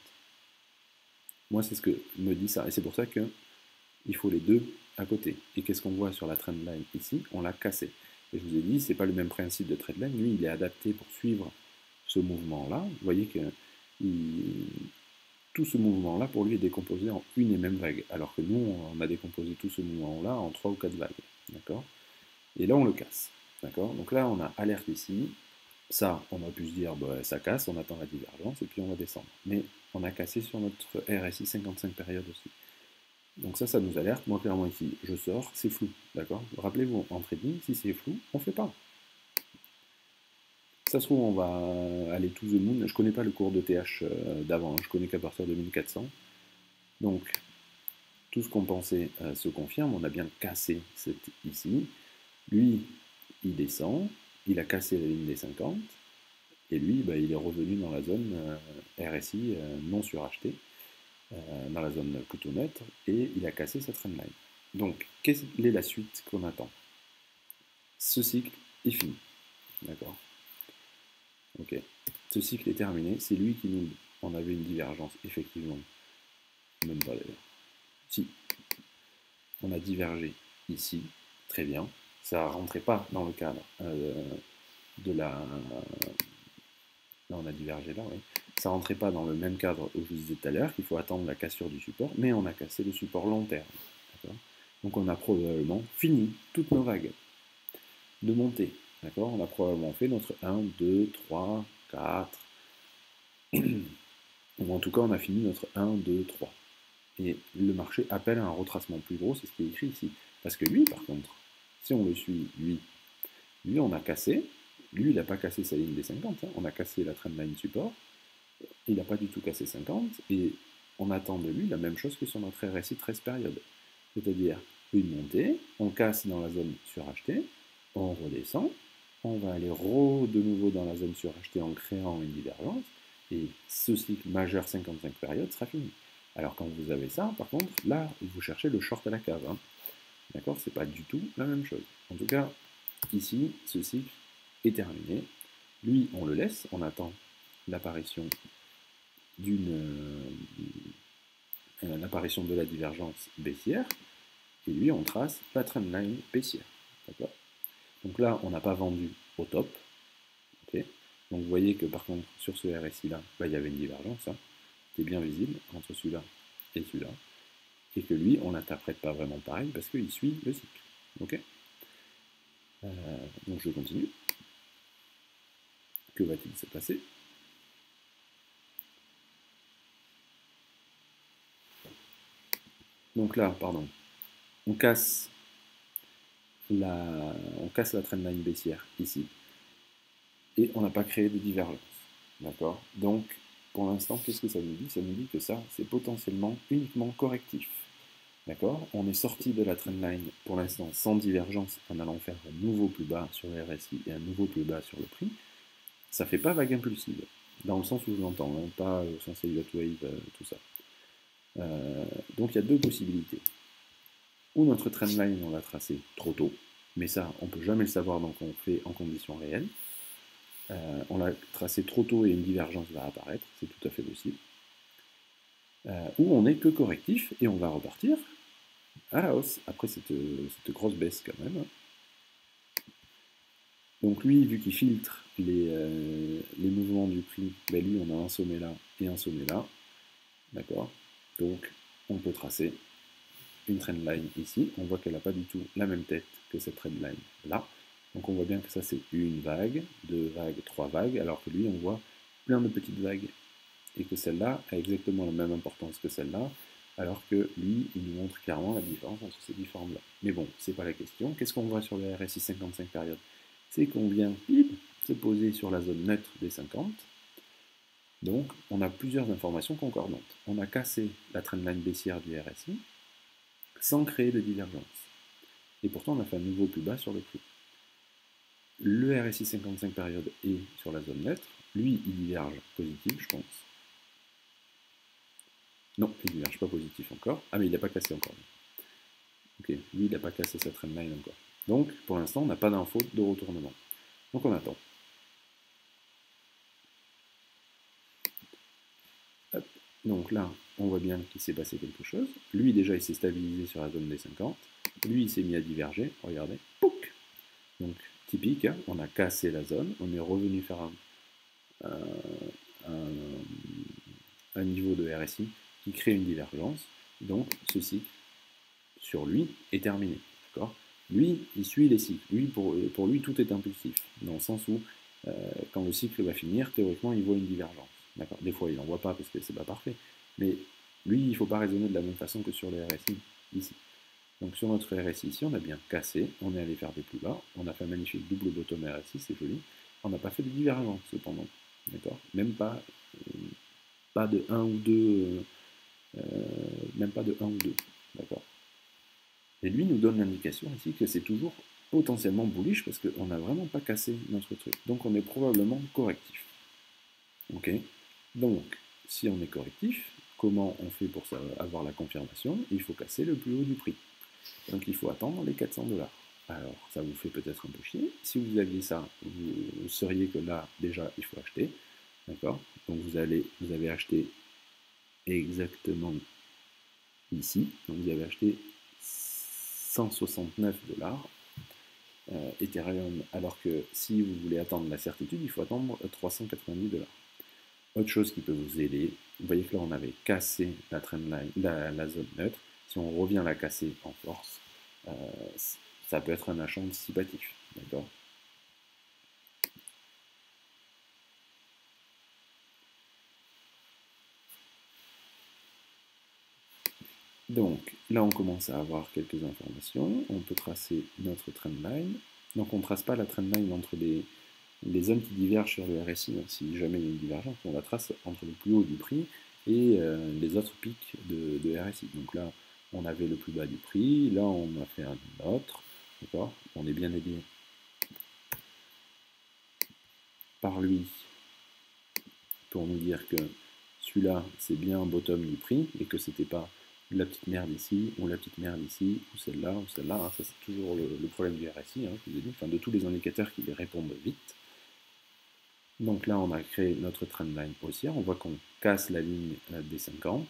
Moi, c'est ce que me dit ça. Et c'est pour ça qu'il faut les deux à côté. Et qu'est-ce qu'on voit sur la trendline ici? On l'a cassé. Et je vous ai dit, c'est pas le même principe de trendline. Lui, il est adapté pour suivre ce mouvement-là. Vous voyez que tout ce mouvement-là, pour lui, est décomposé en une et même vague. Alors que nous, on a décomposé tout ce mouvement-là en 3 ou 4 vagues. D'accord? Et là, on le casse. D'accord? Donc là, on a alerte ici. Ça, on a pu se dire, bah, ça casse, on attend la divergence, et puis on va descendre. Mais on a cassé sur notre RSI 55 périodes aussi. Donc ça nous alerte. Moi, clairement, ici, je sors, c'est flou. D'accord? Rappelez-vous, en trading, si c'est flou, on ne fait pas. Ça se trouve, on va aller to the moon. Je ne connais pas le cours de TH d'avant, je connais qu'à partir de 1400. Donc, tout ce qu'on pensait se confirme. On a bien cassé ici. Lui, il descend, il a cassé la ligne des 50, et lui, bah, il est revenu dans la zone RSI non surachetée, dans la zone plutôt neutre, et il a cassé sa trendline. Donc, quelle est la suite qu'on attend? Ce cycle est fini. D'accord? Ok. Ce cycle est terminé. C'est lui qui nous... On avait une divergence, effectivement. Même pas d'ailleurs. Si. On a divergé ici. Très bien. Ça ne rentrait pas dans le cadre de la... Là, on a divergé là, oui. Ça ne rentrait pas dans le même cadre où je vous disais tout à l'heure qu'il faut attendre la cassure du support, mais on a cassé le support long terme. Donc on a probablement fini toutes nos vagues de montée. D'accord? On a probablement fait notre 1, 2, 3, 4. Ou en tout cas, on a fini notre 1, 2, 3. Et le marché appelle à un retracement plus gros, c'est ce qui est écrit ici. Parce que lui, par contre, si on le suit, lui on a cassé. Lui, il n'a pas cassé sa ligne des 50, hein. On a cassé la trendline support. il n'a pas du tout cassé 50, et on attend de lui la même chose que sur notre RSI 13 périodes. C'est-à-dire une montée, on casse dans la zone surachetée, on redescend, on va aller de nouveau dans la zone surachetée en créant une divergence, et ce cycle majeur 55 périodes sera fini. Alors quand vous avez ça, par contre, là, vous cherchez le short à la cave. Hein. D'accord? C'est pas du tout la même chose. En tout cas, ici, ce cycle est terminé. Lui, on le laisse, on attend l'apparition l'apparition de la divergence baissière, et lui, on trace la trendline baissière. D'accord? Donc là, on n'a pas vendu au top. Okay, donc vous voyez que par contre, sur ce RSI-là, bah, il y avait une divergence. Hein, qui est bien visible entre celui-là et celui-là. Et que lui, on n'interprète pas vraiment pareil parce qu'il suit le cycle. Ok, donc je continue. Que va-t-il se passer? Donc là, pardon, on casse la trendline baissière ici. Et on n'a pas créé de divergence. D'accord? Donc, pour l'instant, qu'est-ce que ça nous dit? Ça nous dit que ça, c'est potentiellement uniquement correctif. D'accord? On est sorti de la trendline pour l'instant sans divergence en allant faire un nouveau plus bas sur le RSI et un nouveau plus bas sur le prix. Ça ne fait pas vague impulsive, dans le sens où je l'entends, hein, pas au sens Elliott Wave, tout ça. Donc il y a deux possibilités. Ou notre trendline, on l'a tracé trop tôt, mais ça, on ne peut jamais le savoir, donc on fait en conditions réelles. On l'a tracé trop tôt et une divergence va apparaître, c'est tout à fait possible. Ou on n'est que correctif et on va repartir à la hausse, après cette grosse baisse quand même. Donc lui, vu qu'il filtre les mouvements du prix, ben lui, on a un sommet là et un sommet là. D'accord? Donc, on peut tracer une trendline ici. On voit qu'elle n'a pas du tout la même tête que cette trendline là. Donc on voit bien que ça c'est une vague, deux vagues, trois vagues, alors que lui on voit plein de petites vagues. Et que celle-là a exactement la même importance que celle-là, alors que lui, il nous montre clairement la différence entre ces deux formes-là. Mais bon, c'est pas la question. Qu'est-ce qu'on voit sur le RSI 55 périodes? C'est qu'on vient se poser sur la zone neutre des 50. Donc, on a plusieurs informations concordantes. On a cassé la trendline baissière du RSI sans créer de divergence. Et pourtant, on a fait un nouveau plus bas sur le prix. Le RSI 55 périodes est sur la zone neutre. Lui, il diverge positif, je pense. Non, il ne diverge pas positif encore. Ah, mais il n'a pas cassé encore. Ok, lui, il n'a pas cassé sa trendline encore. Donc, pour l'instant, on n'a pas d'info de retournement. Donc, on attend. Hop. Donc là, on voit bien qu'il s'est passé quelque chose. Lui, déjà, il s'est stabilisé sur la zone des 50. Lui, il s'est mis à diverger. Regardez. Pouc. Donc, typique, hein, on a cassé la zone. On est revenu faire un niveau de RSI qui crée une divergence. Donc, ce cycle, sur lui, est terminé. D'accord? Lui, il suit les cycles. Lui, pour lui, tout est impulsif, dans le sens où, quand le cycle va finir, théoriquement, il voit une divergence. D'accord? Des fois, il n'en voit pas parce que c'est pas parfait. Mais lui, il ne faut pas raisonner de la même façon que sur le RSI, ici. Donc sur notre RSI ici, on a bien cassé, on est allé faire des plus bas, on a fait un magnifique double bottom RSI, c'est joli. On n'a pas fait de divergence cependant. D'accord? Même pas de 1 ou 2, même pas de 1 ou 2. D'accord? Et lui nous donne l'indication ici que c'est toujours potentiellement bullish parce qu'on n'a vraiment pas cassé notre truc. Donc on est probablement correctif. Ok? Donc, si on est correctif, comment on fait pour avoir la confirmation? Il faut casser le plus haut du prix. Donc il faut attendre les 400 $. Alors, ça vous fait peut-être un peu chier. Si vous aviez ça, vous sauriez que là, déjà, il faut acheter. D'accord? Donc vous avez acheté exactement ici. Donc vous avez acheté 169 $. Ethereum, alors que si vous voulez attendre la certitude, il faut attendre 390 $. Autre chose qui peut vous aider, vous voyez que là on avait cassé la trendline, la zone neutre. Si on revient la casser en force, ça peut être un achat anticipatif. D'accord? Donc là on commence à avoir quelques informations. On peut tracer notre trendline. Donc on ne trace pas la trendline entre les zones qui divergent sur le RSI, hein, si jamais il y a une divergence, on la trace entre le plus haut du prix et les autres pics de RSI. Donc là, on avait le plus bas du prix, là on a fait un autre, d'accord. On est bien aidé par lui pour nous dire que celui-là c'est bien un bottom du prix et que c'était pas la petite merde ici ou la petite merde ici ou celle-là ou celle-là. Hein. Ça c'est toujours le problème du RSI, hein, je vous ai dit, enfin de tous les indicateurs qui répondent vite. Donc là on a créé notre trendline haussière, on voit qu'on casse la ligne des 50.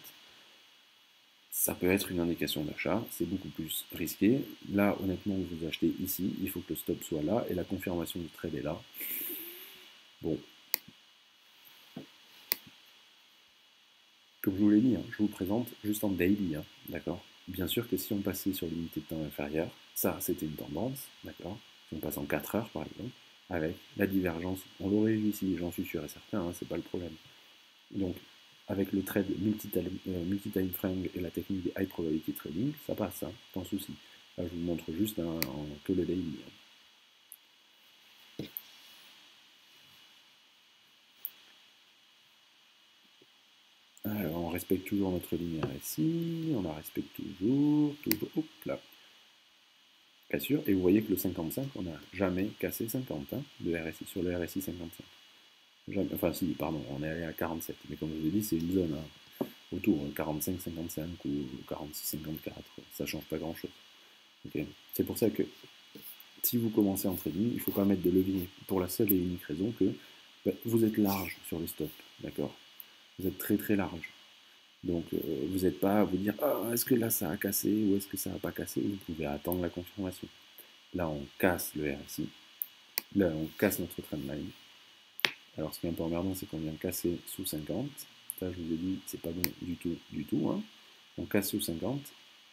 Ça peut être une indication d'achat, c'est beaucoup plus risqué. Là, honnêtement, vous achetez ici, il faut que le stop soit là, et la confirmation du trade est là. Bon. Comme je vous l'ai dit, hein, je vous présente juste en daily, hein, d'accord. Bien sûr que si on passait sur l'unité de temps inférieure, ça, c'était une tendance, d'accord. Si on passe en 4 heures, par exemple, avec la divergence, on l'aurait vu ici, j'en suis sûr et certain, hein, c'est pas le problème. Donc, avec le trade multi-time frame et la technique des high probability trading, ça passe, hein, sans souci. Là, je vous montre juste que le daily. Alors, on respecte toujours notre ligne RSI, on la respecte toujours, hop là. Cassure, et vous voyez que le 55, on n'a jamais cassé 50, hein, de RSI, sur le RSI 55. Jamais, enfin si, pardon, on est allé à 47, mais comme je vous ai dit, c'est une zone, hein, autour, 45-55 ou 46-54, ça change pas grand chose. Okay. C'est pour ça que si vous commencez en trading, il faut pas mettre de levier pour la seule et unique raison que vous êtes large sur le stop, d'accord. Vous êtes très très large. Donc vous n'êtes pas à vous dire oh, est-ce que là ça a cassé ou est-ce que ça n'a pas cassé. Vous pouvez attendre la confirmation. Là on casse le RSI. Là on casse notre trendline. Alors ce qui est un peu emmerdant c'est qu'on vient casser sous 50. Ça je vous ai dit c'est pas bon du tout. Hein. On casse sous 50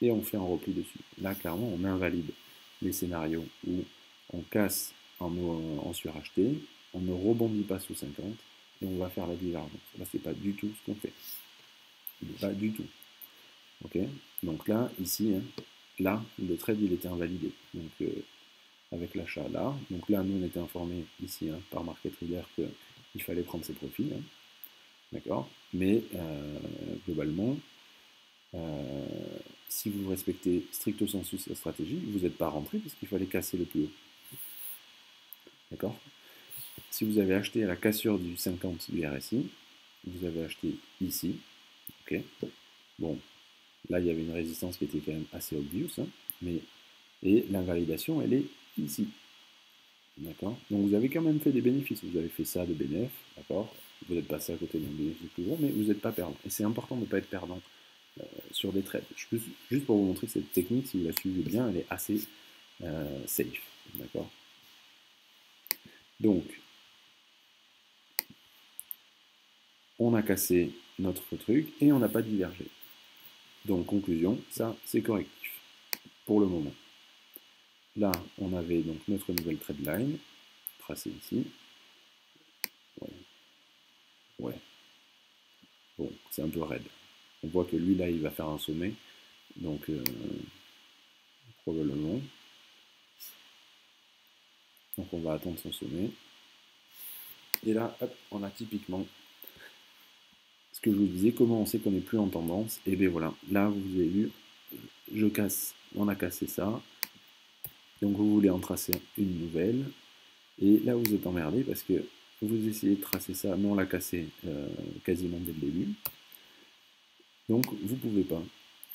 et on fait un repli dessus. Là clairement on invalide les scénarios où on casse en suracheté, on ne rebondit pas sous 50 et on va faire la divergence. Là c'est pas du tout ce qu'on fait. Pas du tout. Ok. Donc là, ici, hein, là, le trade il était invalidé. Donc avec l'achat là. Donc là, nous on était informés ici hein, par Market Reader qu'il fallait prendre ses profits. Hein. D'accord. Mais globalement, si vous respectez stricto sensu la stratégie, vous n'êtes pas rentré parce qu'il fallait casser le plus haut. D'accord. Si vous avez acheté à la cassure du 50 du RSI, vous avez acheté ici. Ok. Bon, là il y avait une résistance qui était quand même assez obvious, hein, mais et l'invalidation elle est ici. D'accord. Donc vous avez quand même fait des bénéfices, vous avez fait ça de bénéfice, d'accord. Vous êtes passé à côté d'un bénéfice plus gros, mais vous n'êtes pas perdant. Et c'est important de ne pas être perdant sur des trades. Juste pour vous montrer que cette technique, si vous la suivez bien, elle est assez safe. D'accord. Donc, on a cassé notre truc et on n'a pas divergé. Donc, conclusion, ça c'est correctif pour le moment. Là, on avait donc notre nouvelle trade line tracée ici. Ouais. Bon, c'est un peu raide. On voit que lui, là, il va faire un sommet. Donc, probablement. Donc, on va attendre son sommet. Et là, hop, on a typiquement ce que je vous disais, comment on sait qu'on n'est plus en tendance. Et bien voilà, là, vous avez vu, on a cassé ça. Donc, vous voulez en tracer une nouvelle. Et là, vous êtes emmerdé parce que vous essayez de tracer ça, mais on l'a cassé quasiment dès le début. Donc, vous ne pouvez pas.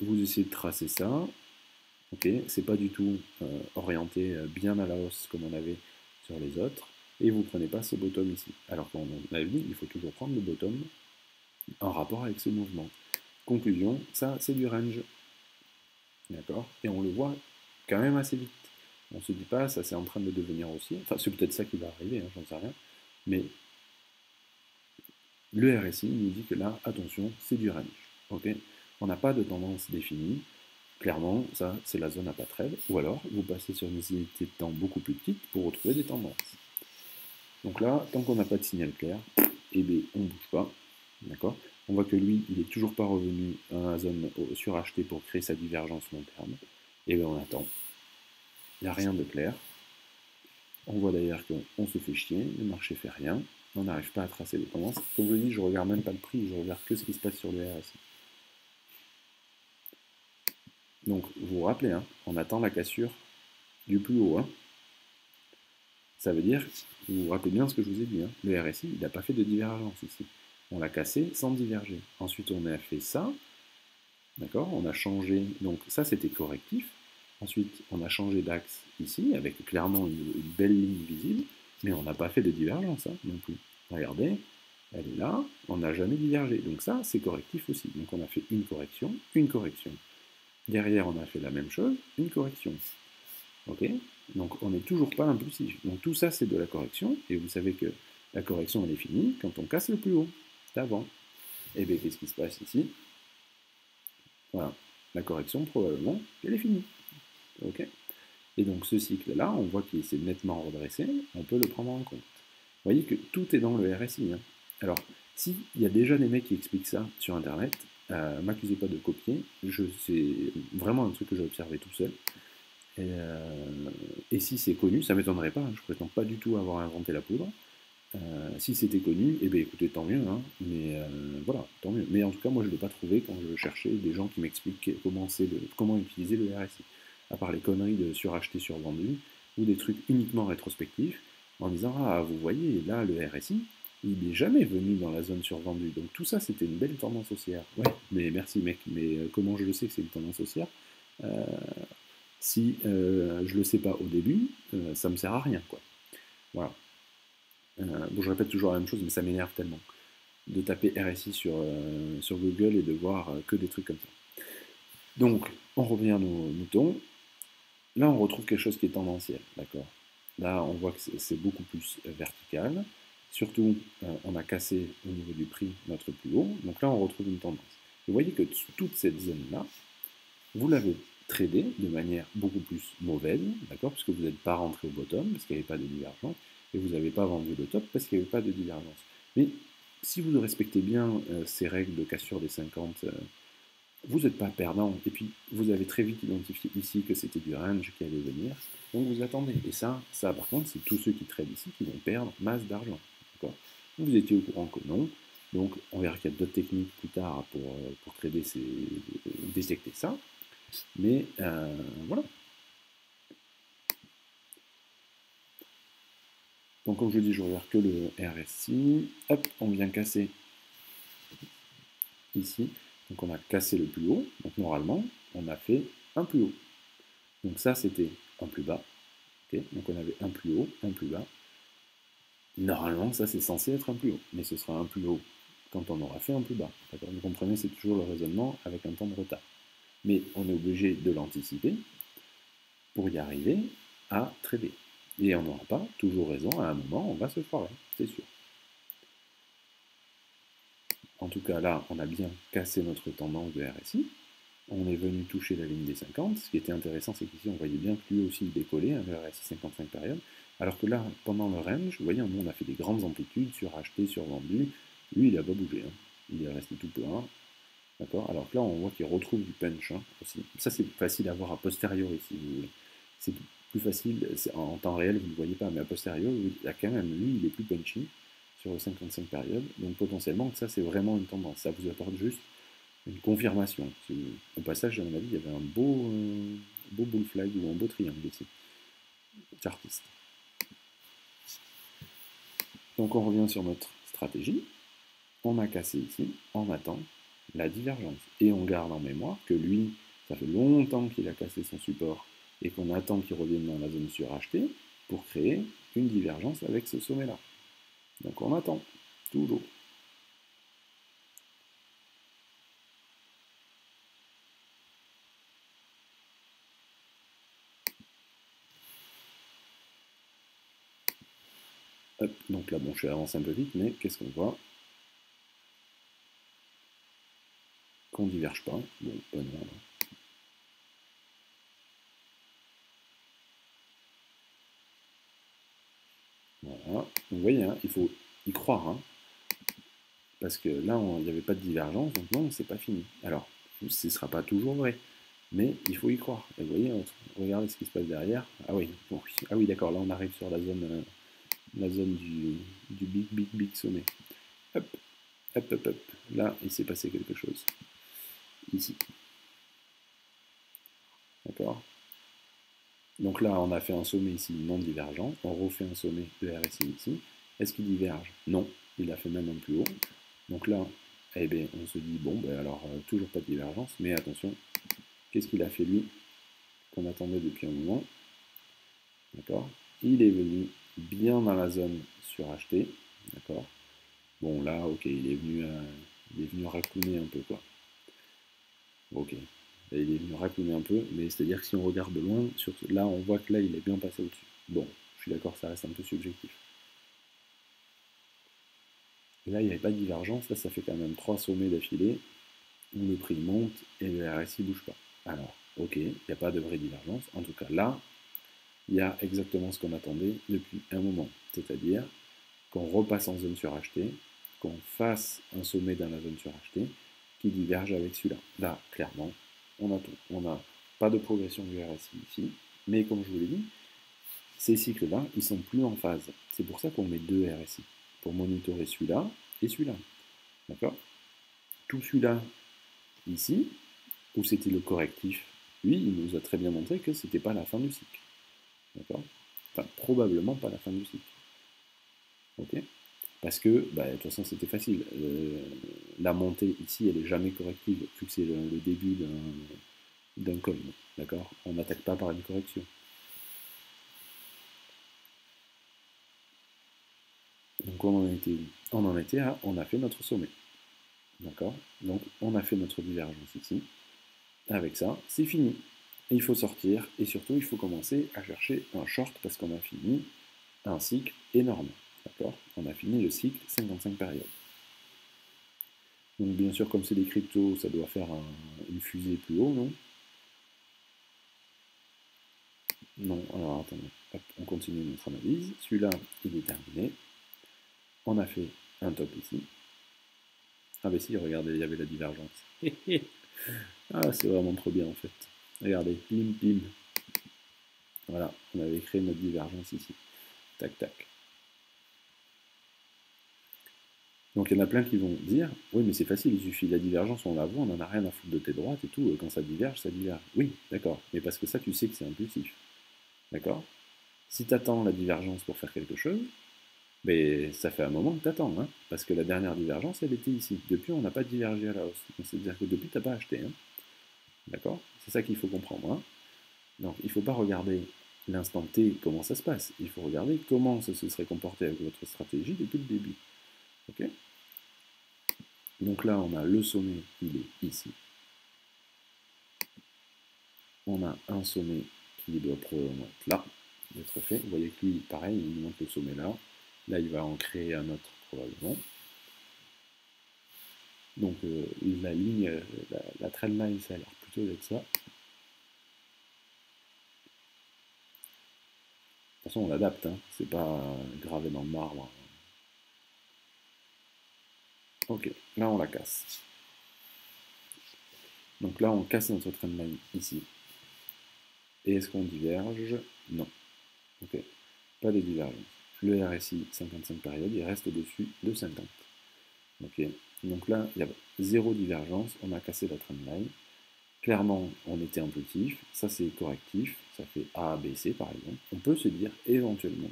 Vous essayez de tracer ça. Ok, c'est pas du tout orienté bien à la hausse comme on avait sur les autres. Et vous ne prenez pas ce bottom ici. Alors qu'on a vu, il faut toujours prendre le bottom en rapport avec ce mouvement. Conclusion, ça c'est du range. D'accord. Et on le voit quand même assez vite. On se dit pas, ça c'est en train de devenir haussier. Enfin, c'est peut-être ça qui va arriver, hein, j'en sais rien. Mais le RSI nous dit que là, attention, c'est du range. Ok. On n'a pas de tendance définie. Clairement, ça, c'est la zone à pas trade. Ou alors, vous passez sur une unité de temps beaucoup plus petite pour retrouver des tendances. Donc là, tant qu'on n'a pas de signal clair, eh bien, on ne bouge pas. D'accord. On voit que lui, il n'est toujours pas revenu dans la zone surachetée pour créer sa divergence long terme. Et bien, on attend. Il n'y a rien de clair. On voit d'ailleurs qu'on se fait chier, le marché fait rien, on n'arrive pas à tracer les tendances. Comme je dis, je ne regarde même pas le prix, je regarde que ce qui se passe sur le RSI. Donc, vous vous rappelez, hein, on attend la cassure du plus haut. Hein. Ça veut dire, vous vous rappelez bien ce que je vous ai dit, hein, le RSI, il n'a pas fait de divergence ici. On l'a cassé sans diverger. Ensuite, on a fait ça, d'accord, on a changé, donc ça c'était correctif. Ensuite, on a changé d'axe ici, avec clairement une belle ligne visible, mais on n'a pas fait de divergence hein, non plus. Regardez, elle est là, on n'a jamais divergé. Donc ça, c'est correctif aussi. Donc on a fait une correction, une correction. Derrière, on a fait la même chose, une correction. Ok? Donc on n'est toujours pas impulsif. Donc tout ça, c'est de la correction, et vous savez que la correction, elle est finie quand on casse le plus haut, d'avant. Et bien, qu'est-ce qui se passe ici? Voilà, la correction, probablement, elle est finie. Ok? Et donc ce cycle-là, on voit qu'il s'est nettement redressé, on peut le prendre en compte. Vous voyez que tout est dans le RSI. Hein. Alors, s'il y a déjà des mecs qui expliquent ça sur Internet, m'accusez pas de copier, c'est vraiment un truc que j'ai observé tout seul. Et si c'est connu, ça ne m'étonnerait pas, hein, je ne prétends pas du tout avoir inventé la poudre. Si c'était connu, eh bien écoutez, tant mieux, hein, mais voilà, tant mieux. Mais en tout cas, moi je ne l'ai pas trouvé quand je cherchais des gens qui m'expliquent comment utiliser le RSI. À part les conneries de suracheter, survendu, ou des trucs uniquement rétrospectifs, en disant ah vous voyez là le RSI, il n'est jamais venu dans la zone survendue. Donc tout ça c'était une belle tendance haussière. Ouais, mais merci mec, mais comment je le sais que c'est une tendance haussière si je le sais pas au début, ça me sert à rien quoi. Voilà. Bon, je répète toujours la même chose, mais ça m'énerve tellement de taper RSI sur Google et de voir que des trucs comme ça. Donc, on revient à nos moutons. Là, on retrouve quelque chose qui est tendanciel, d'accord? Là, on voit que c'est beaucoup plus vertical. Surtout, on a cassé au niveau du prix notre plus haut. Donc là, on retrouve une tendance. Vous voyez que toute cette zone-là, vous l'avez tradé de manière beaucoup plus mauvaise, d'accord? Parce que vous n'êtes pas rentré au bottom, parce qu'il n'y avait pas de divergence, et vous n'avez pas vendu le top, parce qu'il n'y avait pas de divergence. Mais si vous respectez bien ces règles de cassure des 50, vous n'êtes pas perdant. Et puis, vous avez très vite identifié ici que c'était du range qui allait venir, donc vous attendez. Et ça par contre, c'est tous ceux qui tradent ici qui vont perdre masse d'argent, d'accord? Vous étiez au courant que non, donc on verra qu'il y a d'autres techniques plus tard pour trader détecter ça. Mais voilà. Donc comme je dis, je regarde que le RSI. Hop, on vient casser ici. Donc on a cassé le plus haut. Donc normalement, on a fait un plus haut. Donc ça, c'était un plus bas. Okay, donc on avait un plus haut, un plus bas. Normalement, ça, c'est censé être un plus haut. Mais ce sera un plus haut quand on aura fait un plus bas. Vous comprenez, c'est toujours le raisonnement avec un temps de retard. Mais on est obligé de l'anticiper pour y arriver à trader. Et on n'aura pas toujours raison, à un moment, on va se foirer, c'est sûr. En tout cas, là, on a bien cassé notre tendance de RSI. On est venu toucher la ligne des 50. Ce qui était intéressant, c'est qu'ici, on voyait bien que lui aussi, il décollait, hein, le RSI 55 périodes. Alors que là, pendant le range, vous voyez, nous, on a fait des grandes amplitudes, suracheté, survendu. Lui, il n'a pas bougé. Hein. Il est resté tout plein. D'accord. Alors que là, on voit qu'il retrouve du punch hein, aussi. Ça, c'est facile à voir a posteriori, si vous voulez. C'est plus facile, en temps réel, vous ne le voyez pas, mais a posteriori, il a quand même, lui, il est plus punchy sur le 55 périodes. Donc potentiellement, ça, c'est vraiment une tendance. Ça vous apporte juste une confirmation. Au passage, à mon avis, il y avait un beau bull flag ou un beau triangle ici. Chartiste. Donc on revient sur notre stratégie. On a cassé ici, on attend la divergence. Et on garde en mémoire que lui, ça fait longtemps qu'il a cassé son support et qu'on attend qu'il revienne dans la zone surachetée pour créer une divergence avec ce sommet-là. Donc on attend, toujours. Hop, donc là, bon, je vais avancer un peu vite, mais qu'est-ce qu'on voit? Qu'on ne diverge pas. Bon, pas non. Voilà. Vous voyez, hein, il faut y croire. Hein, parce que là, il n'y avait pas de divergence, donc non, c'est pas fini. Alors, ce ne sera pas toujours vrai. Mais il faut y croire. Et vous voyez, regardez ce qui se passe derrière. Ah oui, bon, ah oui d'accord, là on arrive sur la zone du big, big, big sommet. Hop, hop, hop, hop. Là, il s'est passé quelque chose. Ici. D'accord. Donc là, on a fait un sommet ici non divergent. On refait un sommet de RSI ici. Est-ce qu'il diverge? Non. Il a fait même un plus haut. Donc là, eh bien, on se dit, bon, ben alors, toujours pas de divergence. Mais attention, qu'est-ce qu'il a fait lui qu'on attendait depuis un moment? D'accord. Il est venu bien dans la zone surachetée. D'accord. Bon, là, ok, il est venu raclooner un peu, quoi. Ok. Là, il est venu raclooner un peu, mais c'est-à-dire que si on regarde de loin, là, on voit que là, il est bien passé au-dessus. Bon, je suis d'accord, ça reste un peu subjectif. Et là, il n'y avait pas de divergence. Là, ça fait quand même 3 sommets d'affilée où le prix monte et le RSI ne bouge pas. Alors, ok, il n'y a pas de vraie divergence. En tout cas, là, il y a exactement ce qu'on attendait depuis un moment. C'est-à-dire qu'on repasse en zone surachetée, qu'on fasse un sommet dans la zone surachetée qui diverge avec celui-là. Là, clairement, on a tout. On n'a pas de progression du RSI ici, mais comme je vous l'ai dit, ces cycles-là, ils sont plus en phase. C'est pour ça qu'on met deux RSI, pour monitorer celui-là et celui-là. D'accord? Tout celui-là, ici, où c'était le correctif, lui, il nous a très bien montré que c'était pas la fin du cycle. D'accord? Enfin, probablement pas la fin du cycle. Ok? Parce que, bah, de toute façon, c'était facile. La montée ici, elle n'est jamais corrective, vu que c'est le début d'un coin. D'accord? On n'attaque pas par une correction. Donc on en était où? On en était à, on a fait notre sommet. D'accord? Donc on a fait notre divergence ici. Avec ça, c'est fini. Il faut sortir et surtout il faut commencer à chercher un short parce qu'on a fini un cycle énorme. D'accord? On a fini le cycle 55 périodes. Donc bien sûr, comme c'est des cryptos, ça doit faire une fusée plus haut, non? Non, alors attendez, hop, on continue notre analyse. Celui-là, il est terminé. On a fait un top ici. Ah ben si, regardez, il y avait la divergence. Ah, c'est vraiment trop bien en fait. Regardez, bim, bim. Voilà, on avait créé notre divergence ici. Tac, tac. Donc il y en a plein qui vont dire, oui mais c'est facile, il suffit de la divergence, on la voit, on n'en a rien à foutre de tes droites et tout, quand ça diverge, ça diverge. Oui, d'accord, mais parce que ça tu sais que c'est impulsif. D'accord? Si tu attends la divergence pour faire quelque chose, mais ça fait un moment que tu attends, hein, parce que la dernière divergence, elle était ici. Depuis, on n'a pas divergé à la hausse. C'est-à-dire que depuis, tu n'as pas acheté. Hein. D'accord? C'est ça qu'il faut comprendre. Hein. Donc, il ne faut pas regarder l'instant T, comment ça se passe. Il faut regarder comment ça se serait comporté avec votre stratégie depuis le début. Ok? Donc là, on a le sommet, il est ici. On a un sommet qui doit probablement être là, d'être fait. Vous voyez que lui, pareil, il monte le sommet là. Là, il va en créer un autre probablement. Donc la ligne, la trendline, ça a l'air plutôt d'être ça. De toute façon, on l'adapte, hein. C'est pas gravé dans le marbre. Ok, là on la casse. Donc là, on casse notre trendline ici. Et est-ce qu'on diverge? Non. Ok, pas de divergence. Le RSI 55 périodes, il reste au-dessus de 50. Ok, donc là, il y a zéro divergence, on a cassé la trendline. Clairement, on était impulsif, ça c'est correctif, ça fait A, B, C par exemple. On peut se dire éventuellement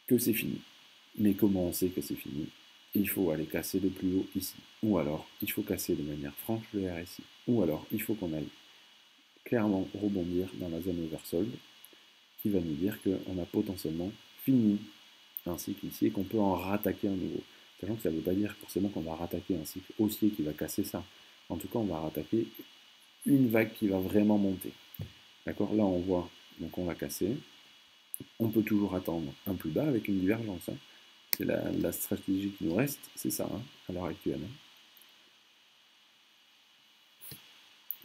que c'est fini. Mais comment on sait que c'est fini? Il faut aller casser le plus haut ici. Ou alors, il faut casser de manière franche le RSI. Ou alors, il faut qu'on aille clairement rebondir dans la zone oversold, qui va nous dire qu'on a potentiellement fini un cycle ici et qu'on peut en rattaquer un nouveau. Sachant que ça ne veut pas dire forcément qu'on va rattaquer un cycle haussier qui va casser ça. En tout cas, on va rattaquer une vague qui va vraiment monter. D'accord? Là, on voit, donc on va casser. On peut toujours attendre un plus bas avec une divergence. Hein. C'est la stratégie qui nous reste, c'est ça, hein, à l'heure actuelle. Hein.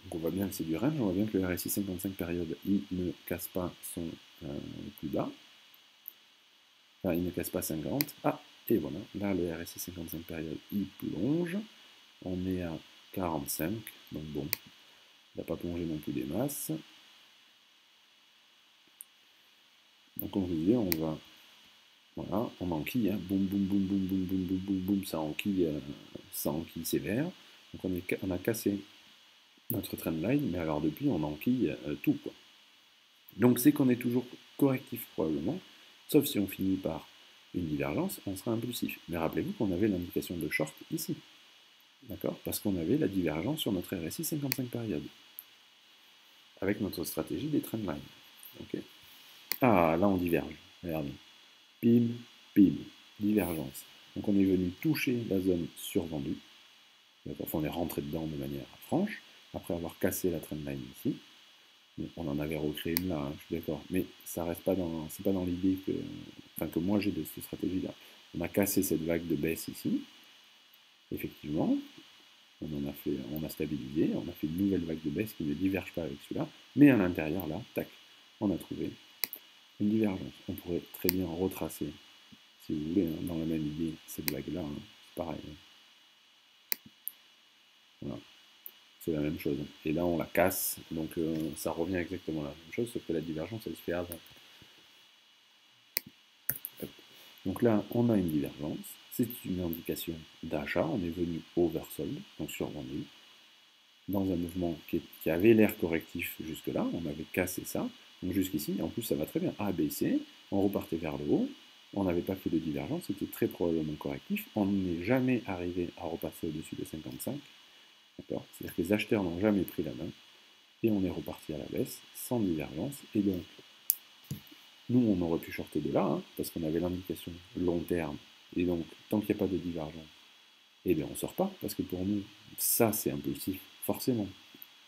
Donc on voit bien que c'est du range, on voit bien que le RSI 55 périodes, il ne casse pas son plus bas. Enfin, il ne casse pas 50. Ah, et voilà, là le RSI 55 périodes, il plonge. On est à 45, donc bon. Il n'a pas plongé non plus des masses. Donc comme je vous disais, on va, voilà, on enquille, hein, boum, boum, boum, boum, boum, boum, boum, boum, boum, ça enquille sévère. Donc on a cassé notre trendline, mais alors depuis, on enquille tout, quoi. Donc c'est qu'on est toujours correctif probablement, sauf si on finit par une divergence, on sera impulsif. Mais rappelez-vous qu'on avait l'indication de short ici, d'accord? Parce qu'on avait la divergence sur notre RSI 55 périodes, avec notre stratégie des trendlines. Okay. Ah, là on diverge, regardez. Pim, pim, divergence. Donc on est venu toucher la zone survendue, enfin on est rentré dedans de manière franche, après avoir cassé la trendline ici. On en avait recréé une là, hein, je suis d'accord, mais ça reste pas dans, c'est pas dans l'idée que, enfin, que moi j'ai de cette stratégie-là. On a cassé cette vague de baisse ici, effectivement, on a stabilisé, on a fait une nouvelle vague de baisse qui ne diverge pas avec celui-là, mais à l'intérieur là, tac, on a trouvé une divergence. On pourrait très bien retracer, si vous voulez, hein, dans la même idée, cette vague-là, hein, c'est pareil. Voilà. C'est la même chose. Et là, on la casse, donc ça revient exactement à la même chose, sauf que la divergence, elle se fait avant. Donc là, on a une divergence. C'est une indication d'achat. On est venu oversold, donc survendu, dans un mouvement qui avait l'air correctif jusque-là. On avait cassé ça. Donc jusqu'ici, en plus, ça va très bien. A, B, C. On repartait vers le haut. On n'avait pas fait de divergence. C'était très probablement correctif. On n'est jamais arrivé à repasser au-dessus de 55. C'est-à-dire que les acheteurs n'ont jamais pris la main. Et on est reparti à la baisse, sans divergence. Et donc, nous, on aurait pu shorter de là, hein, parce qu'on avait l'indication long terme. Et donc, tant qu'il n'y a pas de divergence, eh bien, on ne sort pas, parce que pour nous, ça, c'est impulsif, forcément.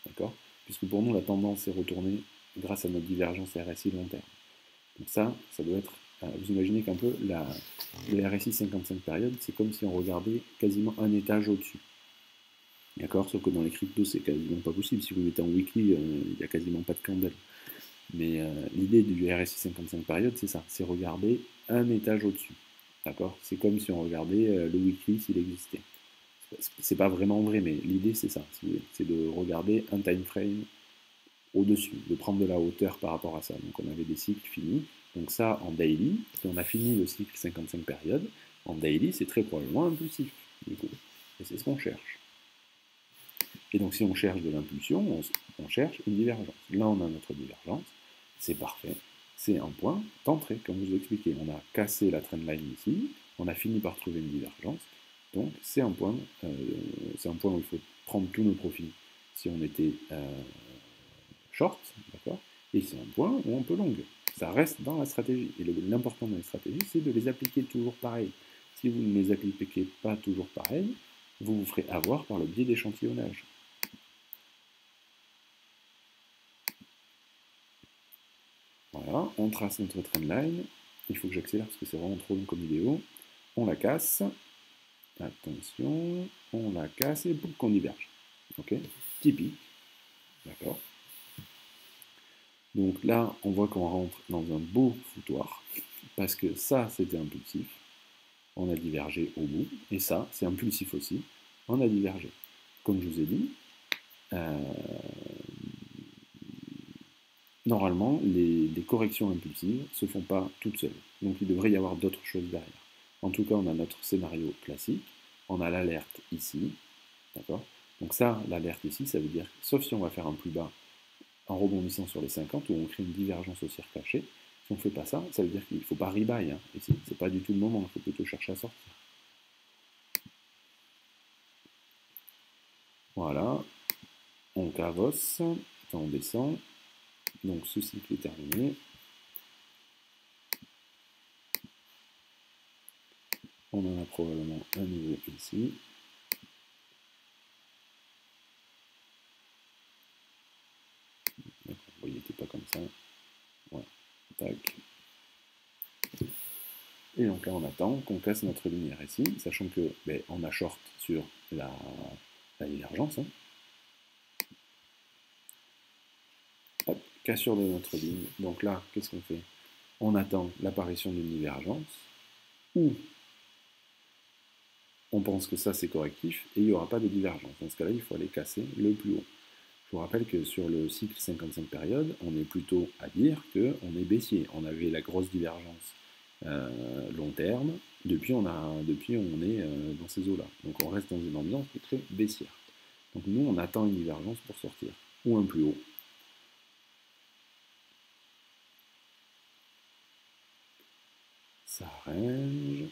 D'accord? Puisque pour nous, la tendance est retournée grâce à notre divergence RSI long terme. Donc ça doit être... vous imaginez qu'un peu, le RSI 55 périodes, c'est comme si on regardait quasiment un étage au-dessus. D'accord? Sauf que dans les cryptos, c'est quasiment pas possible. Si vous mettez en weekly, il n'y a quasiment pas de candle. Mais l'idée du RSI 55 périodes, c'est ça, c'est regarder un étage au-dessus. D'accord? C'est comme si on regardait le weekly s'il existait. C'est pas vraiment vrai, mais l'idée c'est ça, c'est de regarder un time frame au-dessus, de prendre de la hauteur par rapport à ça. Donc on avait des cycles finis. Donc ça en daily, si on a fini le cycle 55 périodes, en daily c'est très probablement impulsif. Du coup. Et c'est ce qu'on cherche. Et donc si on cherche de l'impulsion, on cherche une divergence. Là on a notre divergence, c'est parfait. C'est un point d'entrée, comme je vous ai expliqué. On a cassé la trendline ici, on a fini par trouver une divergence. Donc c'est un point où il faut prendre tous nos profits si on était short, d'accord. Et c'est un point où on peut long. Ça reste dans la stratégie. Et l'important dans les stratégies, c'est de les appliquer toujours pareil. Si vous ne les appliquez pas toujours pareil, vous vous ferez avoir par le biais d'échantillonnage. Voilà, on trace notre trendline. Il faut que j'accélère parce que c'est vraiment trop long comme vidéo. On la casse. Attention, on la casse et boum, qu'on diverge. Ok, typique. D'accord. Donc là, on voit qu'on rentre dans un beau foutoir parce que ça, c'était impulsif. On a divergé au bout. Et ça, c'est impulsif aussi. On a divergé. Comme je vous ai dit, normalement, les corrections impulsives ne se font pas toutes seules. Donc il devrait y avoir d'autres choses derrière. En tout cas, on a notre scénario classique. On a l'alerte ici. D'accord? Donc ça, l'alerte ici, ça veut dire, sauf si on va faire un plus bas en rebondissant sur les 50, où on crée une divergence haussière cachée, si on ne fait pas ça, ça veut dire qu'il ne faut pas rebuy. Hein, ici. C'est pas du tout le moment, il faut plutôt chercher à sortir. Voilà. On cavosse, on descend. Donc ce cycle est terminé. On en a probablement un nouveau ici. Vous voyez, c'était pas comme ça. Voilà. Tac. Et donc là, on attend qu'on casse notre ligne RSI, sachant que on a short sur la divergence. Hein. Hop, cassure de notre ligne. Donc là, qu'est-ce qu'on fait? On attend l'apparition d'une divergence, ou on pense que ça c'est correctif, et il n'y aura pas de divergence. Dans ce cas-là, il faut aller casser le plus haut. Je vous rappelle que sur le cycle 55 périodes, on est plutôt à dire qu'on est baissier. On avait la grosse divergence long terme, depuis on est dans ces eaux-là. Donc on reste dans une ambiance qui est très baissière. Donc nous, on attend une divergence pour sortir, ou un plus haut. Ça range.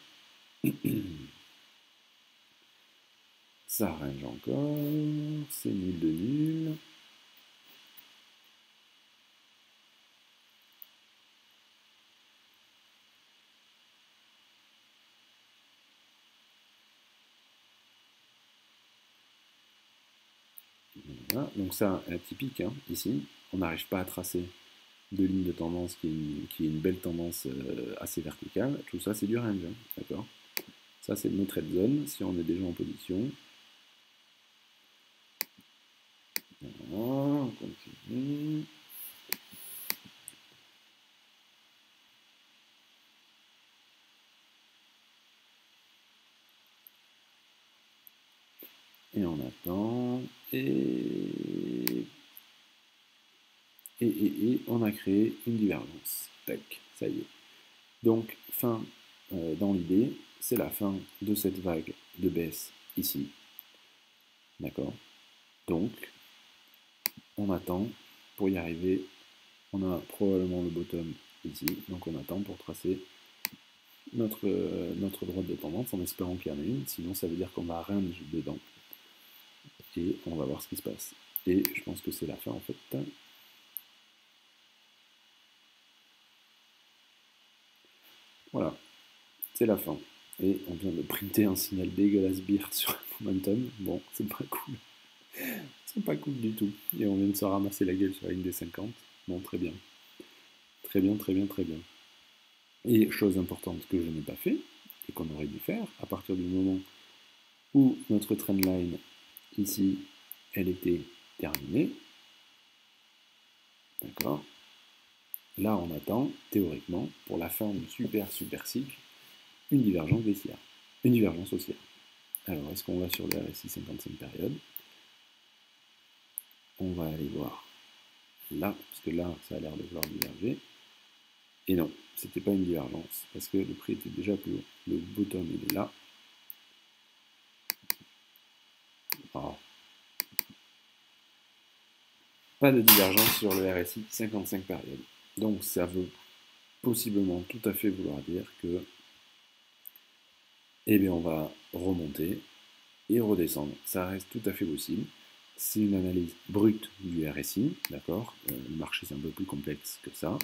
Ça range encore. C'est nul de nul. Voilà. Donc ça, atypique, hein, ici, on n'arrive pas à tracer de ligne de tendance qui est une belle tendance assez verticale. Tout ça, c'est du range, hein, d'accord? Ça, c'est notre trade zone, si on est déjà en position. Voilà, on continue. Et on attend. Et on a créé une divergence. Tac, ça y est. Donc, fin dans l'idée, c'est la fin de cette vague de baisse ici. D'accord? Donc, on attend pour y arriver. On a probablement le bottom ici. Donc, on attend pour tracer notre droite de tendance en espérant qu'il y en ait une. Sinon, ça veut dire qu'on va range dedans. Et on va voir ce qui se passe. Et je pense que c'est la fin en fait. Voilà, c'est la fin. Et on vient de printer un signal dégueulasse beer sur un momentum. Bon, c'est pas cool. C'est pas cool du tout. Et on vient de se ramasser la gueule sur la ligne des 50. Bon, très bien. Très bien, très bien, très bien. Et chose importante que je n'ai pas fait, et qu'on aurait dû faire, à partir du moment où notre trendline, ici, elle était terminée, d'accord? Là, on attend, théoriquement, pour la fin du super cycle, une divergence baissière, une divergence haussière. Alors, est-ce qu'on va sur le RSI 55 périodes? On va aller voir là, parce que là, ça a l'air de vouloir diverger. Et non, c'était pas une divergence, parce que le prix était déjà plus haut. Le bottom, il est là. Oh. Pas de divergence sur le RSI 55 périodes. Donc, ça veut possiblement tout à fait vouloir dire que, eh bien, on va remonter et redescendre. Ça reste tout à fait possible. C'est une analyse brute du RSI, d'accord? Le marché, c'est un peu plus complexe que ça.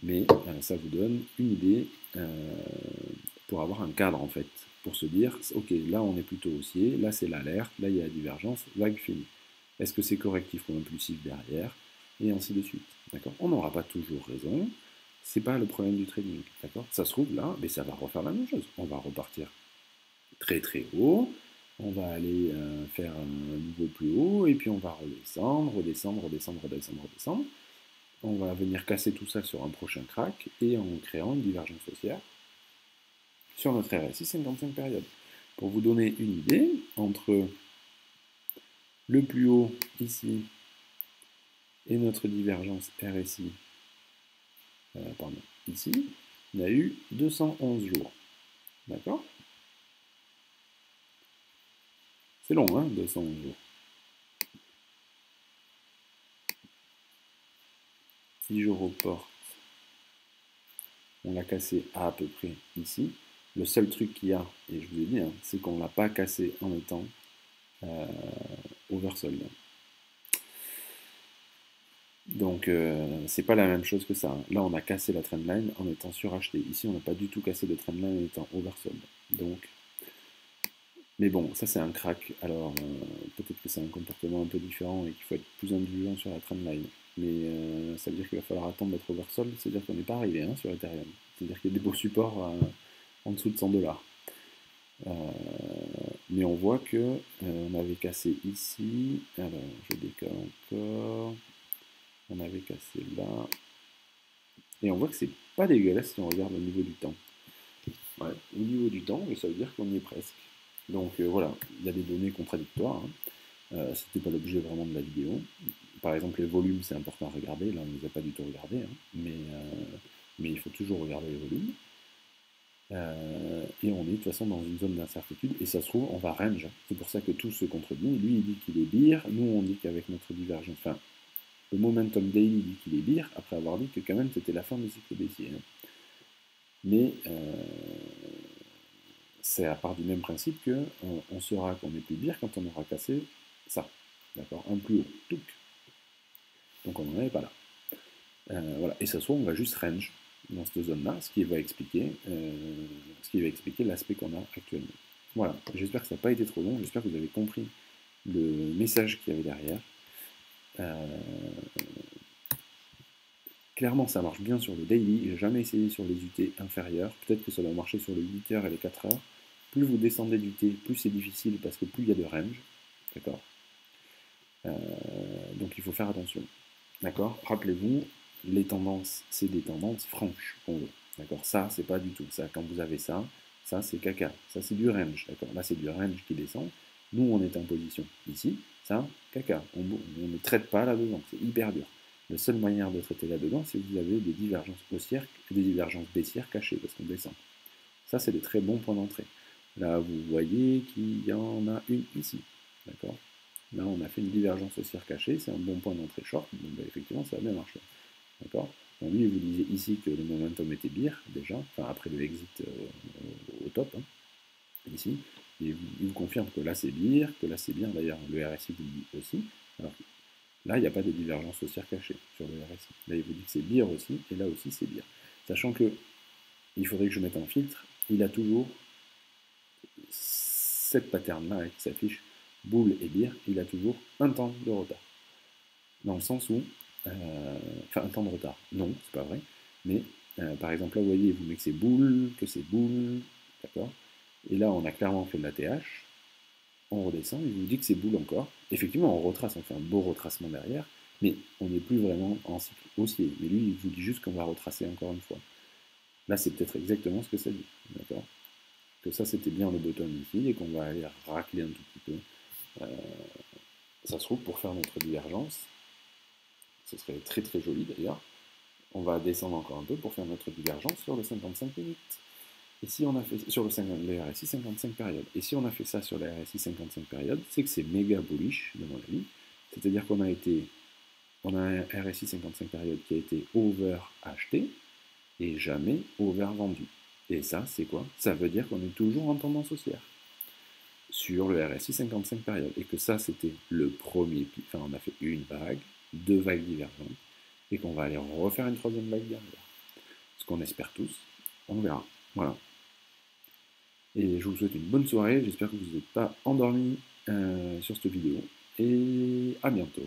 Mais ça vous donne une idée pour avoir un cadre, en fait. Pour se dire, ok, là, on est plutôt haussier, là, c'est l'alerte, là, il y a la divergence, vague finie. Est-ce que c'est correctif ou impulsif derrière? Et ainsi de suite, d'accord? On n'aura pas toujours raison. C'est pas le problème du trading, d'accord? Ça se trouve, là, mais ça va refaire la même chose. On va repartir très très haut, on va aller faire un niveau plus haut, et puis on va redescendre, redescendre, redescendre, redescendre, redescendre. On va venir casser tout ça sur un prochain crack, et en créant une divergence haussière sur notre RSI 55 périodes. Pour vous donner une idée, entre le plus haut ici et notre divergence RSI, ici, on a eu 211 jours. D'accord? C'est long, hein, 211 jours. Si je reporte, on l'a cassé à peu près ici. Le seul truc qu'il y a, et je vous ai dit, hein, c'est qu'on ne l'a pas cassé en étant oversold. Donc c'est pas la même chose que ça. Là on a cassé la trendline en étant suracheté. Ici on n'a pas du tout cassé de trendline en étant oversold. Donc, mais bon, ça c'est un crack. Alors peut-être que c'est un comportement un peu différent et qu'il faut être plus indulgent sur la trendline. Mais ça veut dire qu'il va falloir attendre d'être oversold, c'est-à-dire qu'on n'est pas arrivé hein, sur Ethereum. C'est-à-dire qu'il y a des beaux supports en dessous de 100 $. Mais on voit que on avait cassé ici. Alors je décale encore. On avait cassé là. Et on voit que c'est pas dégueulasse si on regarde au niveau du temps. Ouais, au niveau du temps, ça veut dire qu'on y est presque. Donc voilà, il y a des données contradictoires. Hein. C'était pas l'objet vraiment de la vidéo. Par exemple, les volumes, c'est important à regarder. Là, on ne les a pas du tout regardés, hein, mais il faut toujours regarder les volumes. Et on est de toute façon dans une zone d'incertitude, et ça se trouve, on va range. C'est pour ça que tout se contredit. Lui, il dit qu'il est bear, nous, on dit qu'avec notre divergence, enfin, le momentum daily dit qu'il est bear, après avoir dit que quand même c'était la fin du cycle baissier. Hein. Mais c'est à part du même principe que on saura qu'on est plus bear quand on aura cassé ça. D'accord, un plus haut. Touc. Donc on n'en est pas là. Voilà. Et ça se trouve, on va juste range dans cette zone-là, ce qui va expliquer l'aspect qu'on a actuellement. Voilà, j'espère que ça n'a pas été trop long, j'espère que vous avez compris le message qu'il y avait derrière. Clairement, ça marche bien sur le daily, j'ai jamais essayé sur les UT inférieurs, peut-être que ça va marcher sur les 8 heures et les 4 heures. Plus vous descendez d'UT, plus c'est difficile parce que plus il y a de range, d'accord. Donc il faut faire attention, d'accord. Rappelez-vous, les tendances, c'est des tendances franches qu'on veut. D'accord, ça, c'est pas du tout ça. Quand vous avez ça, ça c'est caca. Ça c'est du range. D'accord, là c'est du range qui descend. Nous, on est en position ici. Ça, caca. On ne traite pas là-dedans. C'est hyper dur. La seule manière de traiter là-dedans, c'est que vous avez des divergences haussières, des divergences baissières cachées parce qu'on descend. Ça, c'est des très bons points d'entrée. Là, vous voyez qu'il y en a une ici. D'accord. Là, on a fait une divergence haussière cachée, c'est un bon point d'entrée short, donc bah, effectivement, ça a bien marché. D'accord. Bon, lui, il vous disait ici que le momentum était bear, déjà, enfin après le exit au top, hein, ici, et il vous confirme que là c'est bear, que là c'est bien, d'ailleurs le RSI vous le dit aussi. Alors là, il n'y a pas de divergence haussière cachée sur le RSI. Là, il vous dit que c'est bear aussi, et là aussi c'est bear. Sachant que, il faudrait que je mette un filtre, il a toujours cette pattern-là qui s'affiche, bull et bear, il a toujours un temps de retard. Dans le sens où, enfin un temps de retard, non, c'est pas vrai, mais par exemple là vous voyez, vous met que c'est boule, d'accord, et là on a clairement fait de la TH, on redescend, il vous dit que c'est boule encore, effectivement on retrace, on fait un beau retracement derrière, mais on n'est plus vraiment en cycle haussier, mais lui il vous dit juste qu'on va retracer encore une fois. Là c'est peut-être exactement ce que ça dit, d'accord, que ça c'était bien le bottom ici, et qu'on va aller racler un tout petit peu, ça se trouve pour faire notre divergence, ce serait très très joli d'ailleurs. On va descendre encore un peu pour faire notre divergence sur le 55 minutes. Et si on a fait sur le RSI 55 périodes, et si on a fait ça sur le RSI 55 périodes, c'est que c'est méga bullish, de mon avis. C'est-à-dire qu'on a un RSI 55 périodes qui a été over acheté et jamais over vendu. Et ça, c'est quoi? Ça veut dire qu'on est toujours en tendance haussière sur le RSI 55 périodes. Et que ça, c'était le premier pic. Enfin, on a fait une vague, deux vagues divergentes, et qu'on va aller refaire une troisième vague derrière. Ce qu'on espère tous, on verra. Voilà. Et je vous souhaite une bonne soirée, j'espère que vous n'êtes pas endormis sur cette vidéo, et à bientôt.